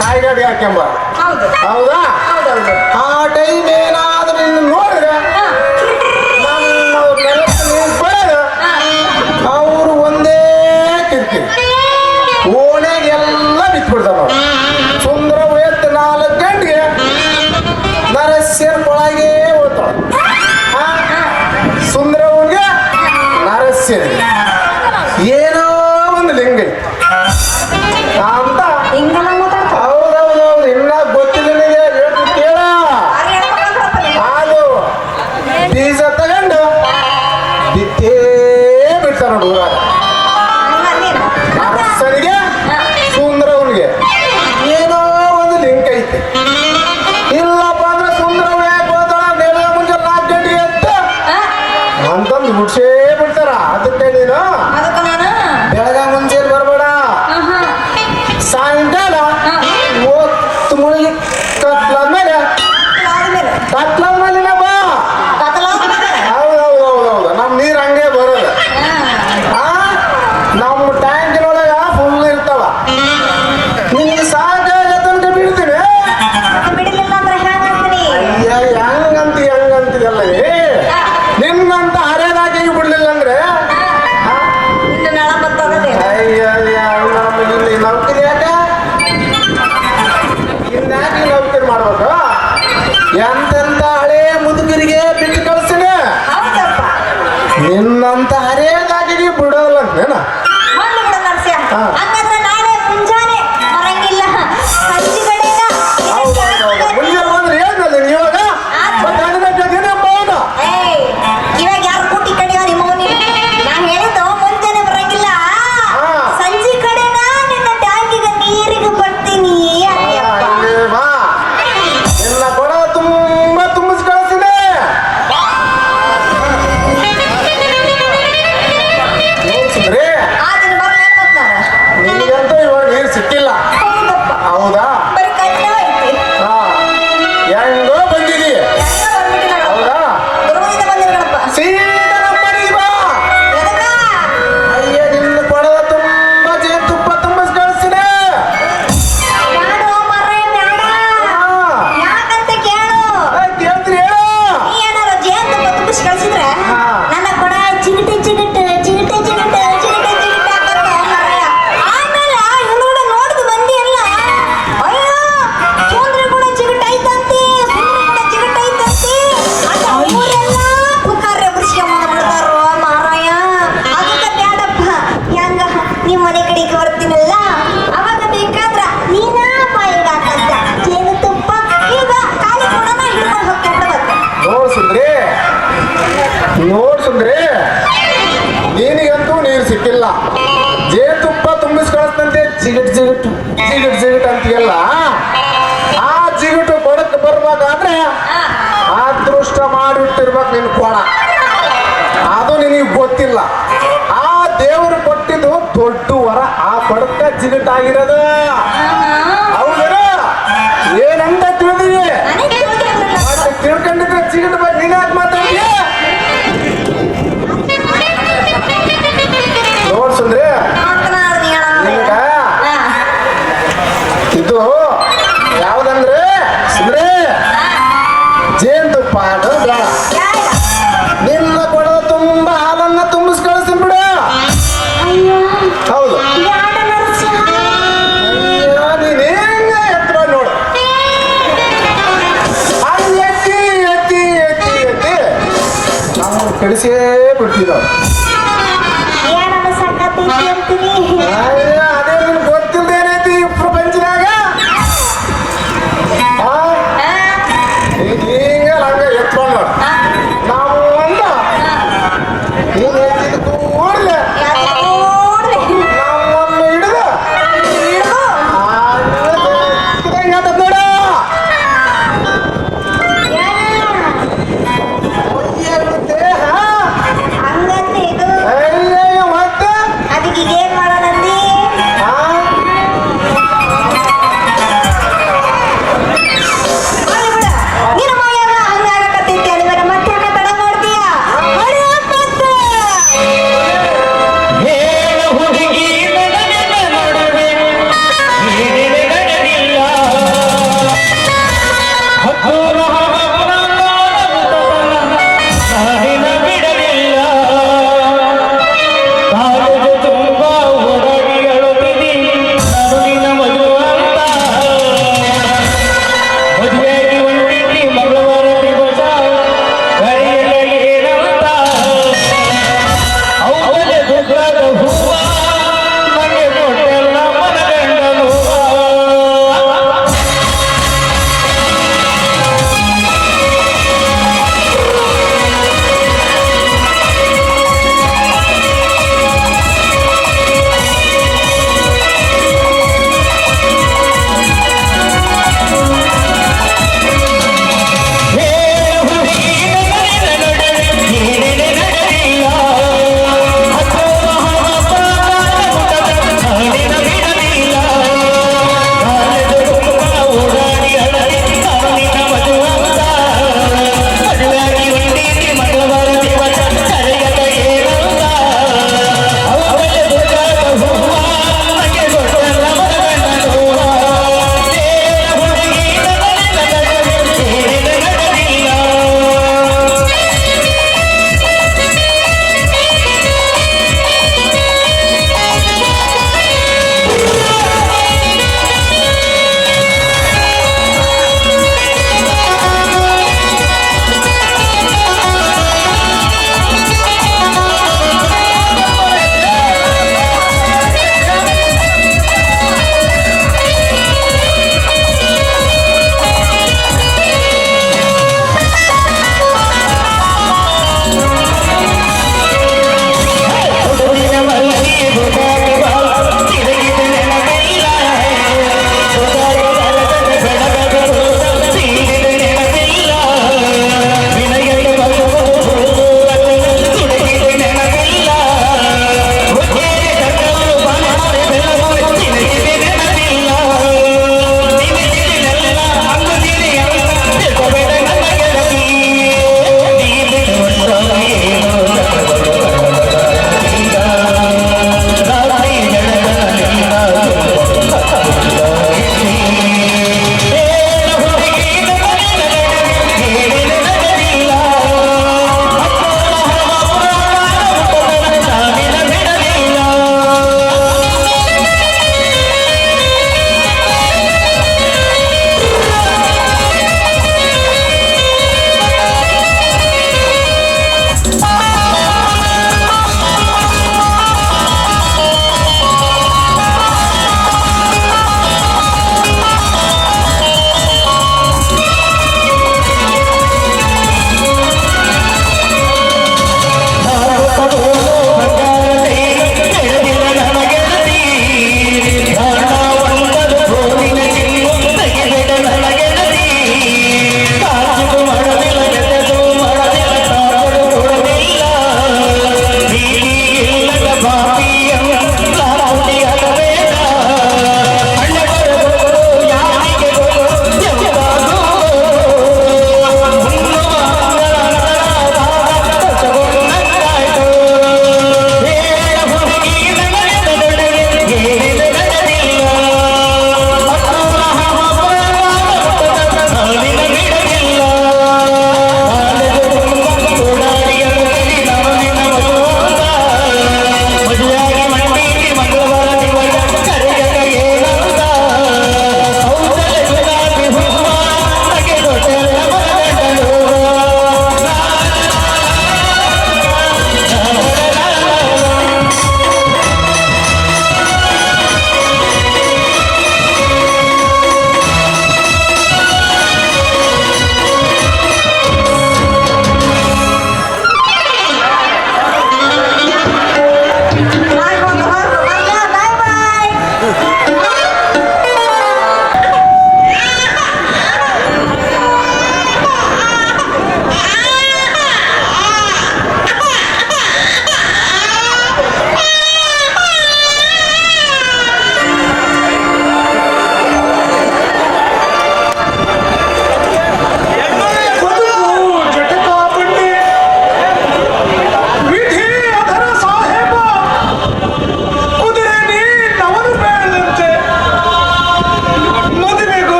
Speaker 1: ಕಾಯಿಗಡ್ಡೆ ಹಾಕ್ಯಂಬ.
Speaker 2: ಹೌದು
Speaker 1: ಹೌದಾ?
Speaker 2: ಹೌದೌದು
Speaker 1: ಆ ಟೈಮ್ ಏನಾದ್ರೂ ನಿನ್ನ ನೋಡಿದ್ರೆ ನಮ್ಮ ನೆಲಕ್ಕೆ ನೀರು ಬರೋದು ಅವರು ಒಂದೇ ಕಿರಿಕಿರಿ ಓಣೆಗೆಲ್ಲ ಬಿತ್ಬಿಡ್ತಾವ. ಸುಂದರ ಎದ್ದು 4 ಗಂಟೆಗೆ ನರಸ್ಯನ ಒಳಗೆ ಹೋಗ್ತಾಳ. ಸುಂದರವನ್ಗೆ ನರಸ್ಯನ ಏನೋ ಒಂದು ಲಿಂಗ ಅಂತ.
Speaker 2: ಹಿಂಗೆಲ್ಲ ಮಾತಾಡ್ತಾವ
Speaker 1: ಹೌದೌದೌದು, ಇನ್ನ ಗೊತ್ತಿಲ್ಲ ನಿನಗೆ, ಹೇಳ್ತೀನಿ ಕೇಳ. ಅದು ಬೀಜ ತಗೊಂಡು ಬಿತ್ತೇ ಬಿಡ್ತಾರ ನೋಡು ಊರಾಗ. ನರಸನಿಗೆ ಸುಂದರವನಿಗೆ ಏನೋ ಒಂದು ಲಿಂಕ್ ಐತೆ. ಇಲ್ಲಪ್ಪ ಅಂದ್ರೆ ಸುಂದರವ ಯಾಕೆ ಹೋದಾಳ ಬೆಳಗ್ಗೆ ಮುಂಜಾನೆ 4 ಗಂಟೆಗೆ ಅಂತ ಅಂತಂದು ಹುಡ್ಸೇ ಬಿಡ್ತಾರ. ಅದಕ್ಕೆ ನೀನು
Speaker 2: ಅದಕ್ಕೆ ನಾನು
Speaker 1: ಬೆಳಗ್ಗೆ ಮುಂಜಾನೆ ಬರಬೇಡ, ಸಾಯಂಕಾಲ ಹೊತ್ತು ಮುಳುಗಿ ಕತ್ಲಾದ್ಮೇಲೆ
Speaker 2: ಆದ್ಮೇಲೆ
Speaker 1: ಕತ್ಲಾದ್ಮೇಲೆ ಬಾ. ಹೌದೌದೌದೌದು, ನಮ್ಮ ನೀರು ಹಂಗೆ ಬರೋದು. ಆ ನಮ್ಮ ಟ್ಯಾಂಕಿನೊಳಗ ಫುಲ್ ಇರ್ತಾವ. ನಿನ್ಗೆ ಸಾಕಾಗ ತನಕ ಬಿಡ್ತೀನಿ.
Speaker 2: ಬಿಡಲಿಲ್ಲ ಅಂದ್ರೆ ಹೆಂಗಂತೀನಿ
Speaker 1: ಹೆಂಗಂತೀಯಲ್ಲ ನಿನ್ನಂತ ಹರಿಯದಾಗಿ ಬಿಡ್ಲಿಲ್ಲ ಅಂದ್ರೆ
Speaker 2: ಇನ್ನು ನಾಳ ಬರ್ತದೆ
Speaker 1: ಇಲ್ಲಿ ನೌಕರಿ ಯಾಕ ಇನ್ಯಾಕೆ ನೌಕರಿ ಮಾಡ್ಬೇಕು? ಎಂತೆಂತ ಹಳೇ ಮುದುಕರಿಗೆ ಬಿಟ್ಟು ಕಳಿಸ್ತೀನಿ.
Speaker 2: ಹೌದಪ್ಪ
Speaker 1: ನಿನ್ನಂತ ಹರಿಯದಾಗಿ ಬಿಡೋಲ್ಲ ಅಂತೇನ?
Speaker 2: ಮೊನ್ನೆ ಬಿಡ ನರ್ಸ್ಯ
Speaker 1: ಹಾ.
Speaker 2: ಹಂಗಂದ್ರೆ ನಾಳೆ ಮುಂಜಾನೆ ಬರಂಗಿಲ್ಲ ಸಂಜೆ ಕಡೆಗ
Speaker 1: ಹೌದೌದೌದು, ಮುಂಜಾನೆ ಬಂದ್ರೆ ಏನಲ್ಲ ಇವಾಗ ಮತ್ತೆ ಅನ್ಬೇಕಾದೇನಪ್ಪ ಅವನು.
Speaker 2: ಏಯ್ ಇವಾಗ ಯಾರು ಕೂಟಿ ಕಡೆಯ ನಿಮ್ಮ ನಾನು ಹೇಳಿದ್ದು ಮುಂಜಾನೆ ಬರಂಗಿಲ್ಲ
Speaker 1: ಹಾ.
Speaker 2: ಸಂಜೆ ಕಡೆಗ ನಿನ್ನ ಟ್ಯಾಂಕಿಗೆ ನೀರಿಗೆ ಬರ್ತೀನಿ ಅಯ್ಯಪ್ಪ
Speaker 1: ಇಲ್ಲಿ ಬಾ, ನಿನ್ನ ಕೊಡ ತುಂಬ ತುಂಬಿಸಿ ಕಳಿಸ್ತೀನಿ.
Speaker 5: ನೋಡ್ಸುಂದ್ರೆ ನೀನಿಗಂತೂ ನೀರು ಸಿಕ್ಕಿಲ್ಲ. ಜೇನುತುಪ್ಪ ತುಂಬಿಸಿ ಕಳಿಸ್ತಂತೆ ಜಿಗಟ್ ಜಿಗಟ್ ಜಿಗಟ್ ಜಿಗಟ್ ಅಂತೀಯಲ್ಲ, ಆ ಜಿಗಟು ಕೊಡಕ್ಕೆ ಬರ್ಬೇಕಾದ್ರೆ ಅದೃಷ್ಟ ಮಾಡಿಟ್ಟಿರ್ಬೇಕು ನಿನ್ ಕೊಡ. ಅದು ನಿನಗೆ ಗೊತ್ತಿಲ್ಲ. ಆ ದೇವರು ಕೊಟ್ಟಿದ್ದು ದೊಡ್ಡ ವರ, ಆ ಕೊಡಕ್ಕ ಜಿಗಟಾಗಿರೋದು. ಹೌದರ ಏನಂತ ತಿಳಿದೀವಿ? ಮತ್ತೆ ತಿಳ್ಕೊಂಡಿದ್ರೆ ಜಿಗಟ್ ಬಗ್ಗೆ ನೀನ್ ಯಾಕೆ ಮಾತಾಡ್ತೀಯ? ನೋಡ್ಸುಂದ್ರೆ ನಿನಗ ಇದು ಯಾವ್ದಂದ್ರೆ ಸುಂದ್ರೆ ಜೇನುತುಪ್ಪ ಅದು ಬೇಡ. ನಿನ್ನ ಕೊಡದ ತುಂಬಾ ಹಾಲನ್ನ ತುಂಬಿಸಿ ಕಳಿಸ್ತೀನಿ ಬಿಡು. ಹೌದು, ನೀನೇನ ಎತ್ತರ ನೋಡು. ಅಲ್ಲಿ ಎತ್ತಿ ಎತ್ತಿ ಎತ್ತಿ ಎತ್ತಿ ನಾವು ಕಳಿಸೇ ಬಿಡ್ತೀವಿ. ಅದೇ ನಿಮ್ಗೆ ಗೊತ್ತಿಲ್ದೇನೈತಿ ಈ ಪ್ರಪಂಚದಾಗ. ಹಿಂಗ ಹಂಗ ಎತ್ಕೊಂಡು ನೋಡು. ನಾವು ಅಂದ ನೀನ್ ಎತ್ತಿದ್ದು ಕೂಡ್ಲೆ ನಮ್ಮನ್ನು ಹಿಡಿದು ನೋಡು. ದೇಹ ಅಯ್ಯಯ್ಯೋ ಮತ್ತೆ
Speaker 2: ಅದಕ್ಕೆ ಏನ್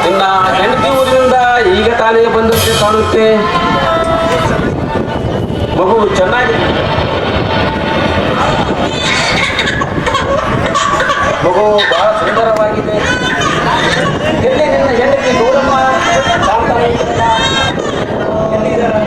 Speaker 3: ನಿನ್ನ ಹೆಂಡತಿ ಊರಿನಿಂದ ಈಗ ತಾನೇ ಬಂದಂತೆ ಕಾಣುತ್ತೆ. ಮಗು ಚೆನ್ನಾಗಿದೆ, ಮಗು ಬಹಳ ಸುಂದರವಾಗಿದೆ. ಎಲ್ಲಿ ನಿನ್ನ ಹೆಂಡತಿ ನೋಡಮ್ಮ, ಕಾಣ್ತಾನೆ ಇದ್ದೀರಲ್ಲ? ಎಲ್ಲಿದ್ದಾರೆ?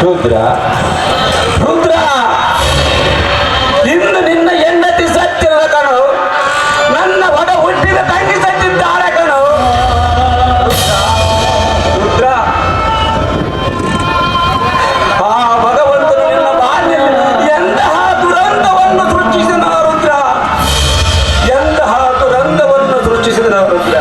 Speaker 3: ರುದ್ರ ರುದ್ರ ಇನ್ನು ನಿನ್ನ ಹೆಂಡತಿ ಸತ್ತಿಲ್ಲ ಕಣು, ನನ್ನ ಒಡ ಹುಟ್ಟಿದ ತಂಗಿ ಸತ್ತಿದ್ದಾಳೆ ಕಣು. ರುದ್ರ, ಆ ಭಗವಂತನು ನಿನ್ನ ಬಾಲ್ಯದಲ್ಲಿ ಎಂತಹ ದುರಂತವನ್ನು ಸೃಷ್ಟಿಸಿದ ರುದ್ರ, ಎಂತಹ ದುರಂತವನ್ನು ಸೃಷ್ಟಿಸಿದ ರುದ್ರ.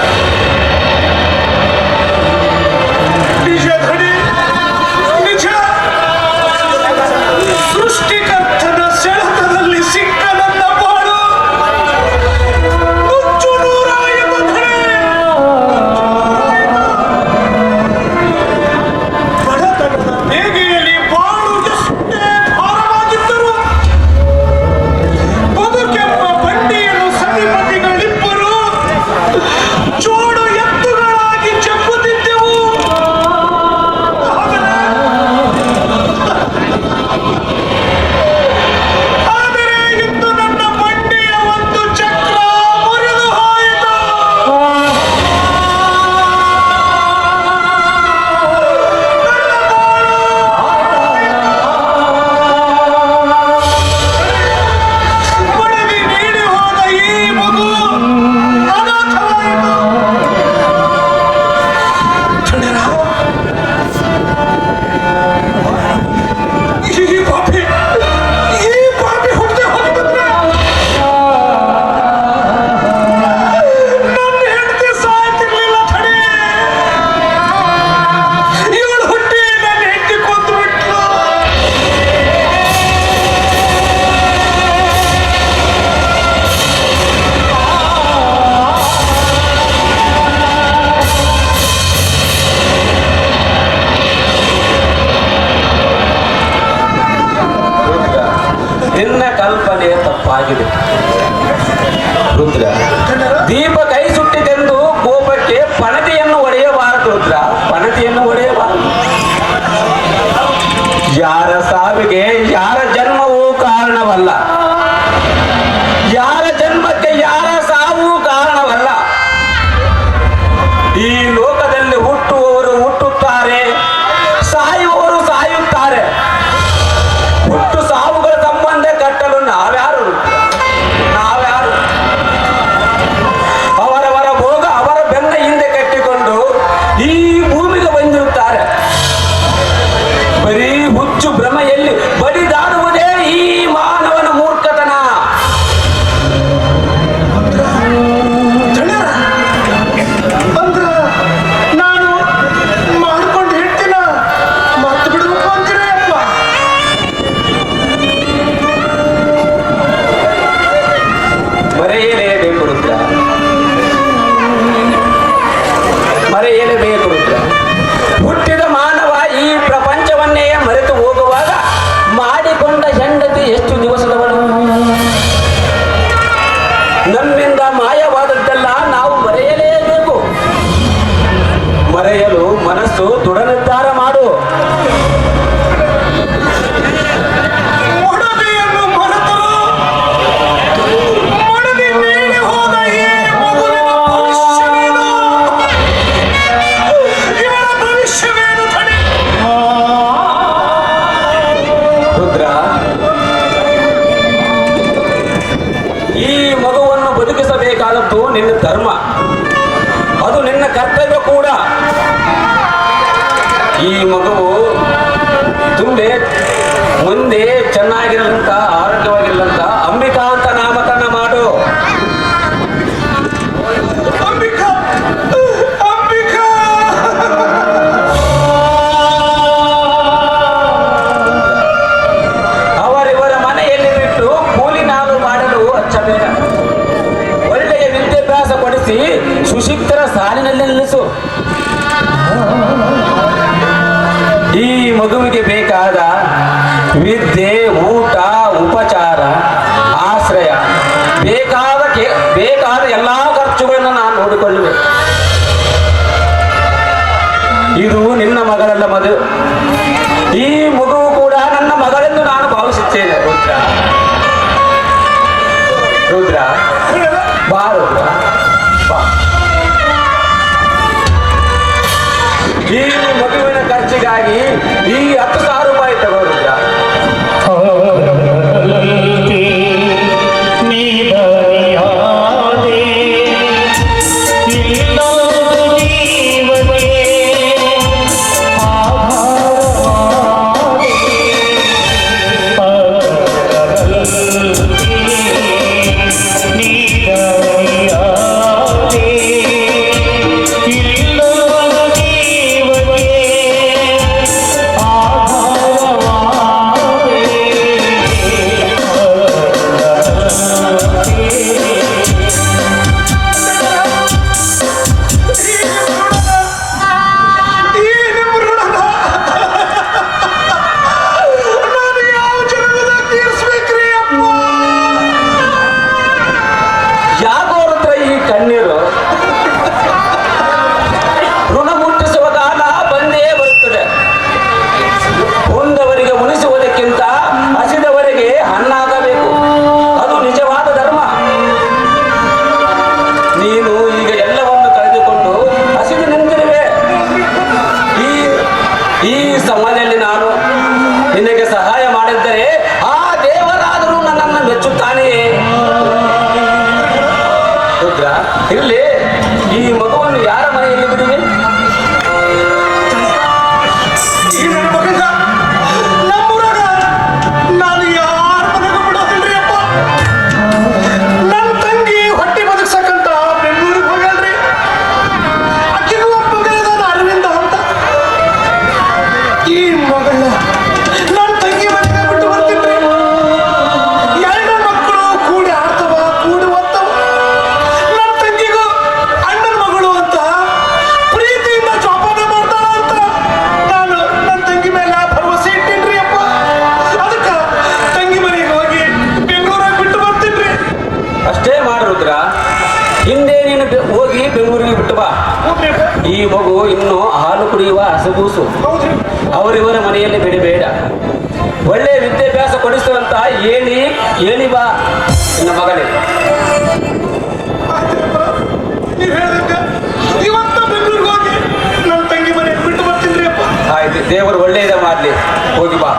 Speaker 3: ರುದ್ರ. ದೀಪ ಕೈ ಸುಟ್ಟಿತೆಂದು ಕೋಪಕ್ಕೆ ಪಣತಿಯನ್ನು ಒಡೆಯಬಾರದು ರುದ್ರ, ಪಣತಿಯನ್ನು ಒಡೆಯಬಾರದು. ಯಾರ ಸಾವಿಗೆ ಯಾರ ಜನ್ಮವೂ ಕಾರಣವಲ್ಲ, ಯಾರ ಜನ್ಮಕ್ಕೆ ಯಾರ ಸಾವು ಕಾರಣವಲ್ಲ. ಈ ಲೋಕದಲ್ಲಿ ಹುಟ್ಟುವವರು ಹುಟ್ಟುತ್ತಾರೆ, ಸಾಯುವವರು ಸಾಯುತ್ತಾರೆ. ಹುಟ್ಟು ಸಾವುಗಳ ಸಂಬಂಧ ಕಟ್ಟಲು ನಾವ್ಯಾರು? ಅವರವರ ಭೋಗ ಅವರ ಬೆನ್ನ ಹಿಂದೆ ಕಟ್ಟಿಕೊಂಡು ಈ ಭೂಮಿಗೆ ಬಂದಿರುತ್ತಾರೆ. ಬರೀ ಹುಚ್ಚು ಭ್ರಮೆಯಲ್ಲಿ ಬಡಿದಾಡುವುದೇ ಈ ಮಾನವನ ಮೂರ್ಖತನ.
Speaker 4: ಅಂದ್ರ ನಾನು ಮಾಡ್ಕೊಂಡು ಹೇಳ್ತೀನ ಮತ್ ಬಿಡ್ಬೇಕು ಅಂತೀರಿ ಅಪ್ಪ.
Speaker 3: ಮರೆಯಲೇಬೇಕು ರುದ್ರ, ಮರೆಯಲೇಬೇಕು ರುದ್ರ. ಹುಟ್ಟಿದ ಮಾನವ ಈ ಪ್ರಪಂಚವನ್ನೇ ಮರೆತು ಹೋಗುವಾಗ ಮಾಡಿಕೊಂಡ ಹೆಂಡತಿ ಎಷ್ಟು ದಿವಸದವಳು. ನಮ್ಮಿಂದ ಮಾಯವಾದದ್ದೆಲ್ಲ ನಾವು ಮರೆಯಲೇಬೇಕು. ಮರೆಯಲು ಮನಸ್ಸು ದೃಢ ನಿರ್ಧಾರ ಮಾಡು.
Speaker 4: ಒಡವೆಯನ್ನು ಮರೆತರು ಮಡದಿ ಮೇಲೆ ಹೋದ ಈ ಮಗುವಿನ ಭವಿಷ್ಯವೇನು? ಇವಳ ಭವಿಷ್ಯವೇನು ತಡಿ?
Speaker 3: ರುದ್ರ, ಈ ಮಗುವನ್ನು ಬದುಕಿಸಬೇಕಾದದ್ದು ನಿನ್ನ ಧರ್ಮ, ಅದು ನಿನ್ನ ಕರ್ತವ್ಯ ಕೂಡ. ಈ ಮಗುವು ಮುಂದೆ ಚೆನ್ನಾಗಿರಲಂತ, ಆರೋಗ್ಯವಾಗಿರಲಂತ ಅಂಬಿಕಾ ಅಂತ ನಾಮಕರಣ ಮಾಡು.
Speaker 4: ಅಂಬಿಕಾ, ಅಂಬಿಕಾ.
Speaker 3: ಅವರಿವರ ಮನೆಯಲ್ಲಿ ಬಿಟ್ಟು ಕೂಲಿ ನಾಡು ಮಾಡಲು ಹಚ್ಚಬೇಡ. ಒಳ್ಳೆಯ ವಿದ್ಯಾಭ್ಯಾಸ ಪಡಿಸಿ ಸುಶಿಕ್ತರ ಸಾಲಿನಲ್ಲಿ ನಿಲ್ಲಿಸು. ಈ ಮಗುವಿಗೆ ಬೇಕಾದ ವಿದ್ಯೆ, ಊಟ, ಉಪಚಾರ, ಆಶ್ರಯ, ಬೇಕಾದ ಎಲ್ಲಾ ಖರ್ಚುಗಳನ್ನು ನಾನು ನೋಡಿಕೊಳ್ಳುವೆ. ಇದು ನಿನ್ನ ಮಗಳಲ್ಲ ಮದು. ಈ ಮಗುವು ಕೂಡ ನನ್ನ ಮಗಳೆಂದು ನಾನು ಭಾವಿಸುತ್ತೇನೆ. ರುದ್ರ, ರುದ್ರ, ಬಾ ರುದ್ರ, ಬಾ. ಈ ಮಗುವಿನ ಖರ್ಚಿಗಾಗಿ ಈ 10,000 ರೂಪಾಯಿ ತಗೋ ರುದ್ರ. ಇರಲಿ, ಈ ಮಗುವನ್ನು ಯಾರ ಮನೆಯಲ್ಲಿ ಬಿಡುವೆ?
Speaker 4: ಈ ನನ್ನ ಮಗನ ನಮ್ಮೂರಾಗ ನಾನು ಯಾರ ಮನೆಗೂ ಬಿಡೋದಿಲ್ರಿ ಅಪ್ಪ. ನನ್ನ ತಂಗಿ ಹೊಟ್ಟೆ ಬದುಕ್ಸಕ್ಕಂತ ಬೆಂಗಳೂರಿಗೆ ಹೋಗ್ಯಾಳ್ರಿ. ಅಕ್ಕಿಗೂ ಒಬ್ಬ ಮಗ ಅರವಿಂದ ಅಂತ. ಈ ಮಗಳನ್ನ ನನ್ನ ತಂಗಿ ಮನೆಗೆ ಬಿಟ್ಟು ಬರ್ತೀನಿ. ಎರಡು ಮಕ್ಕಳು ಕೂಡಿ ಆಡ್ತವ, ಕೂಡಿ ಓದ್ತವ. ನನ್ನ ತಂಗಿಗೂ ಅಣ್ಣನ ಮಗಳು ಅಂತ
Speaker 3: ಮಾಡು ರುದ್ರ. ಹಿಂದೆ ನೀನು ಹೋಗಿ ಬೆಂಗಳೂರಿಗೆ ಬಿಟ್ಟು ಬಾ.
Speaker 4: ಹೋಗ್ರಿ ಅಪ್ಪ.
Speaker 3: ಈ ಮಗು ಇನ್ನು ಹಾಲು ಕುಡಿಯುವ ಹಸಗೂಸು.
Speaker 4: ಹೌದ್ರಿ.
Speaker 3: ಅವರಿವರ ಮನೆಯಲ್ಲಿ ಬಿಡಬೇಡ. ಒಳ್ಳೆ ವಿದ್ಯಾಭ್ಯಾಸ ಕೊಡಿಸುವಂತ ಹೇಳಿ ಬಾ ನಿನ್ನ ಮಗನೇ.
Speaker 4: ಆಯ್ತಪ್ಪ. ನೀವ್ ಹೇಳ್ದಂಗ ಇವತ್ತ ಬೆಂಗಳೂರಿಗೆ ಹೋಗಿ ನನ್ನ ತಂಗಿ ಮನೆ ಬಿಟ್ಟು ಬರ್ತೀನಿ ಅಪ್ಪ.
Speaker 3: ಆಯ್ತು, ದೇವರು ಒಳ್ಳೆಯದ ಮಾಡ್ಲಿ. ಹೋಗಿ ಬಾ.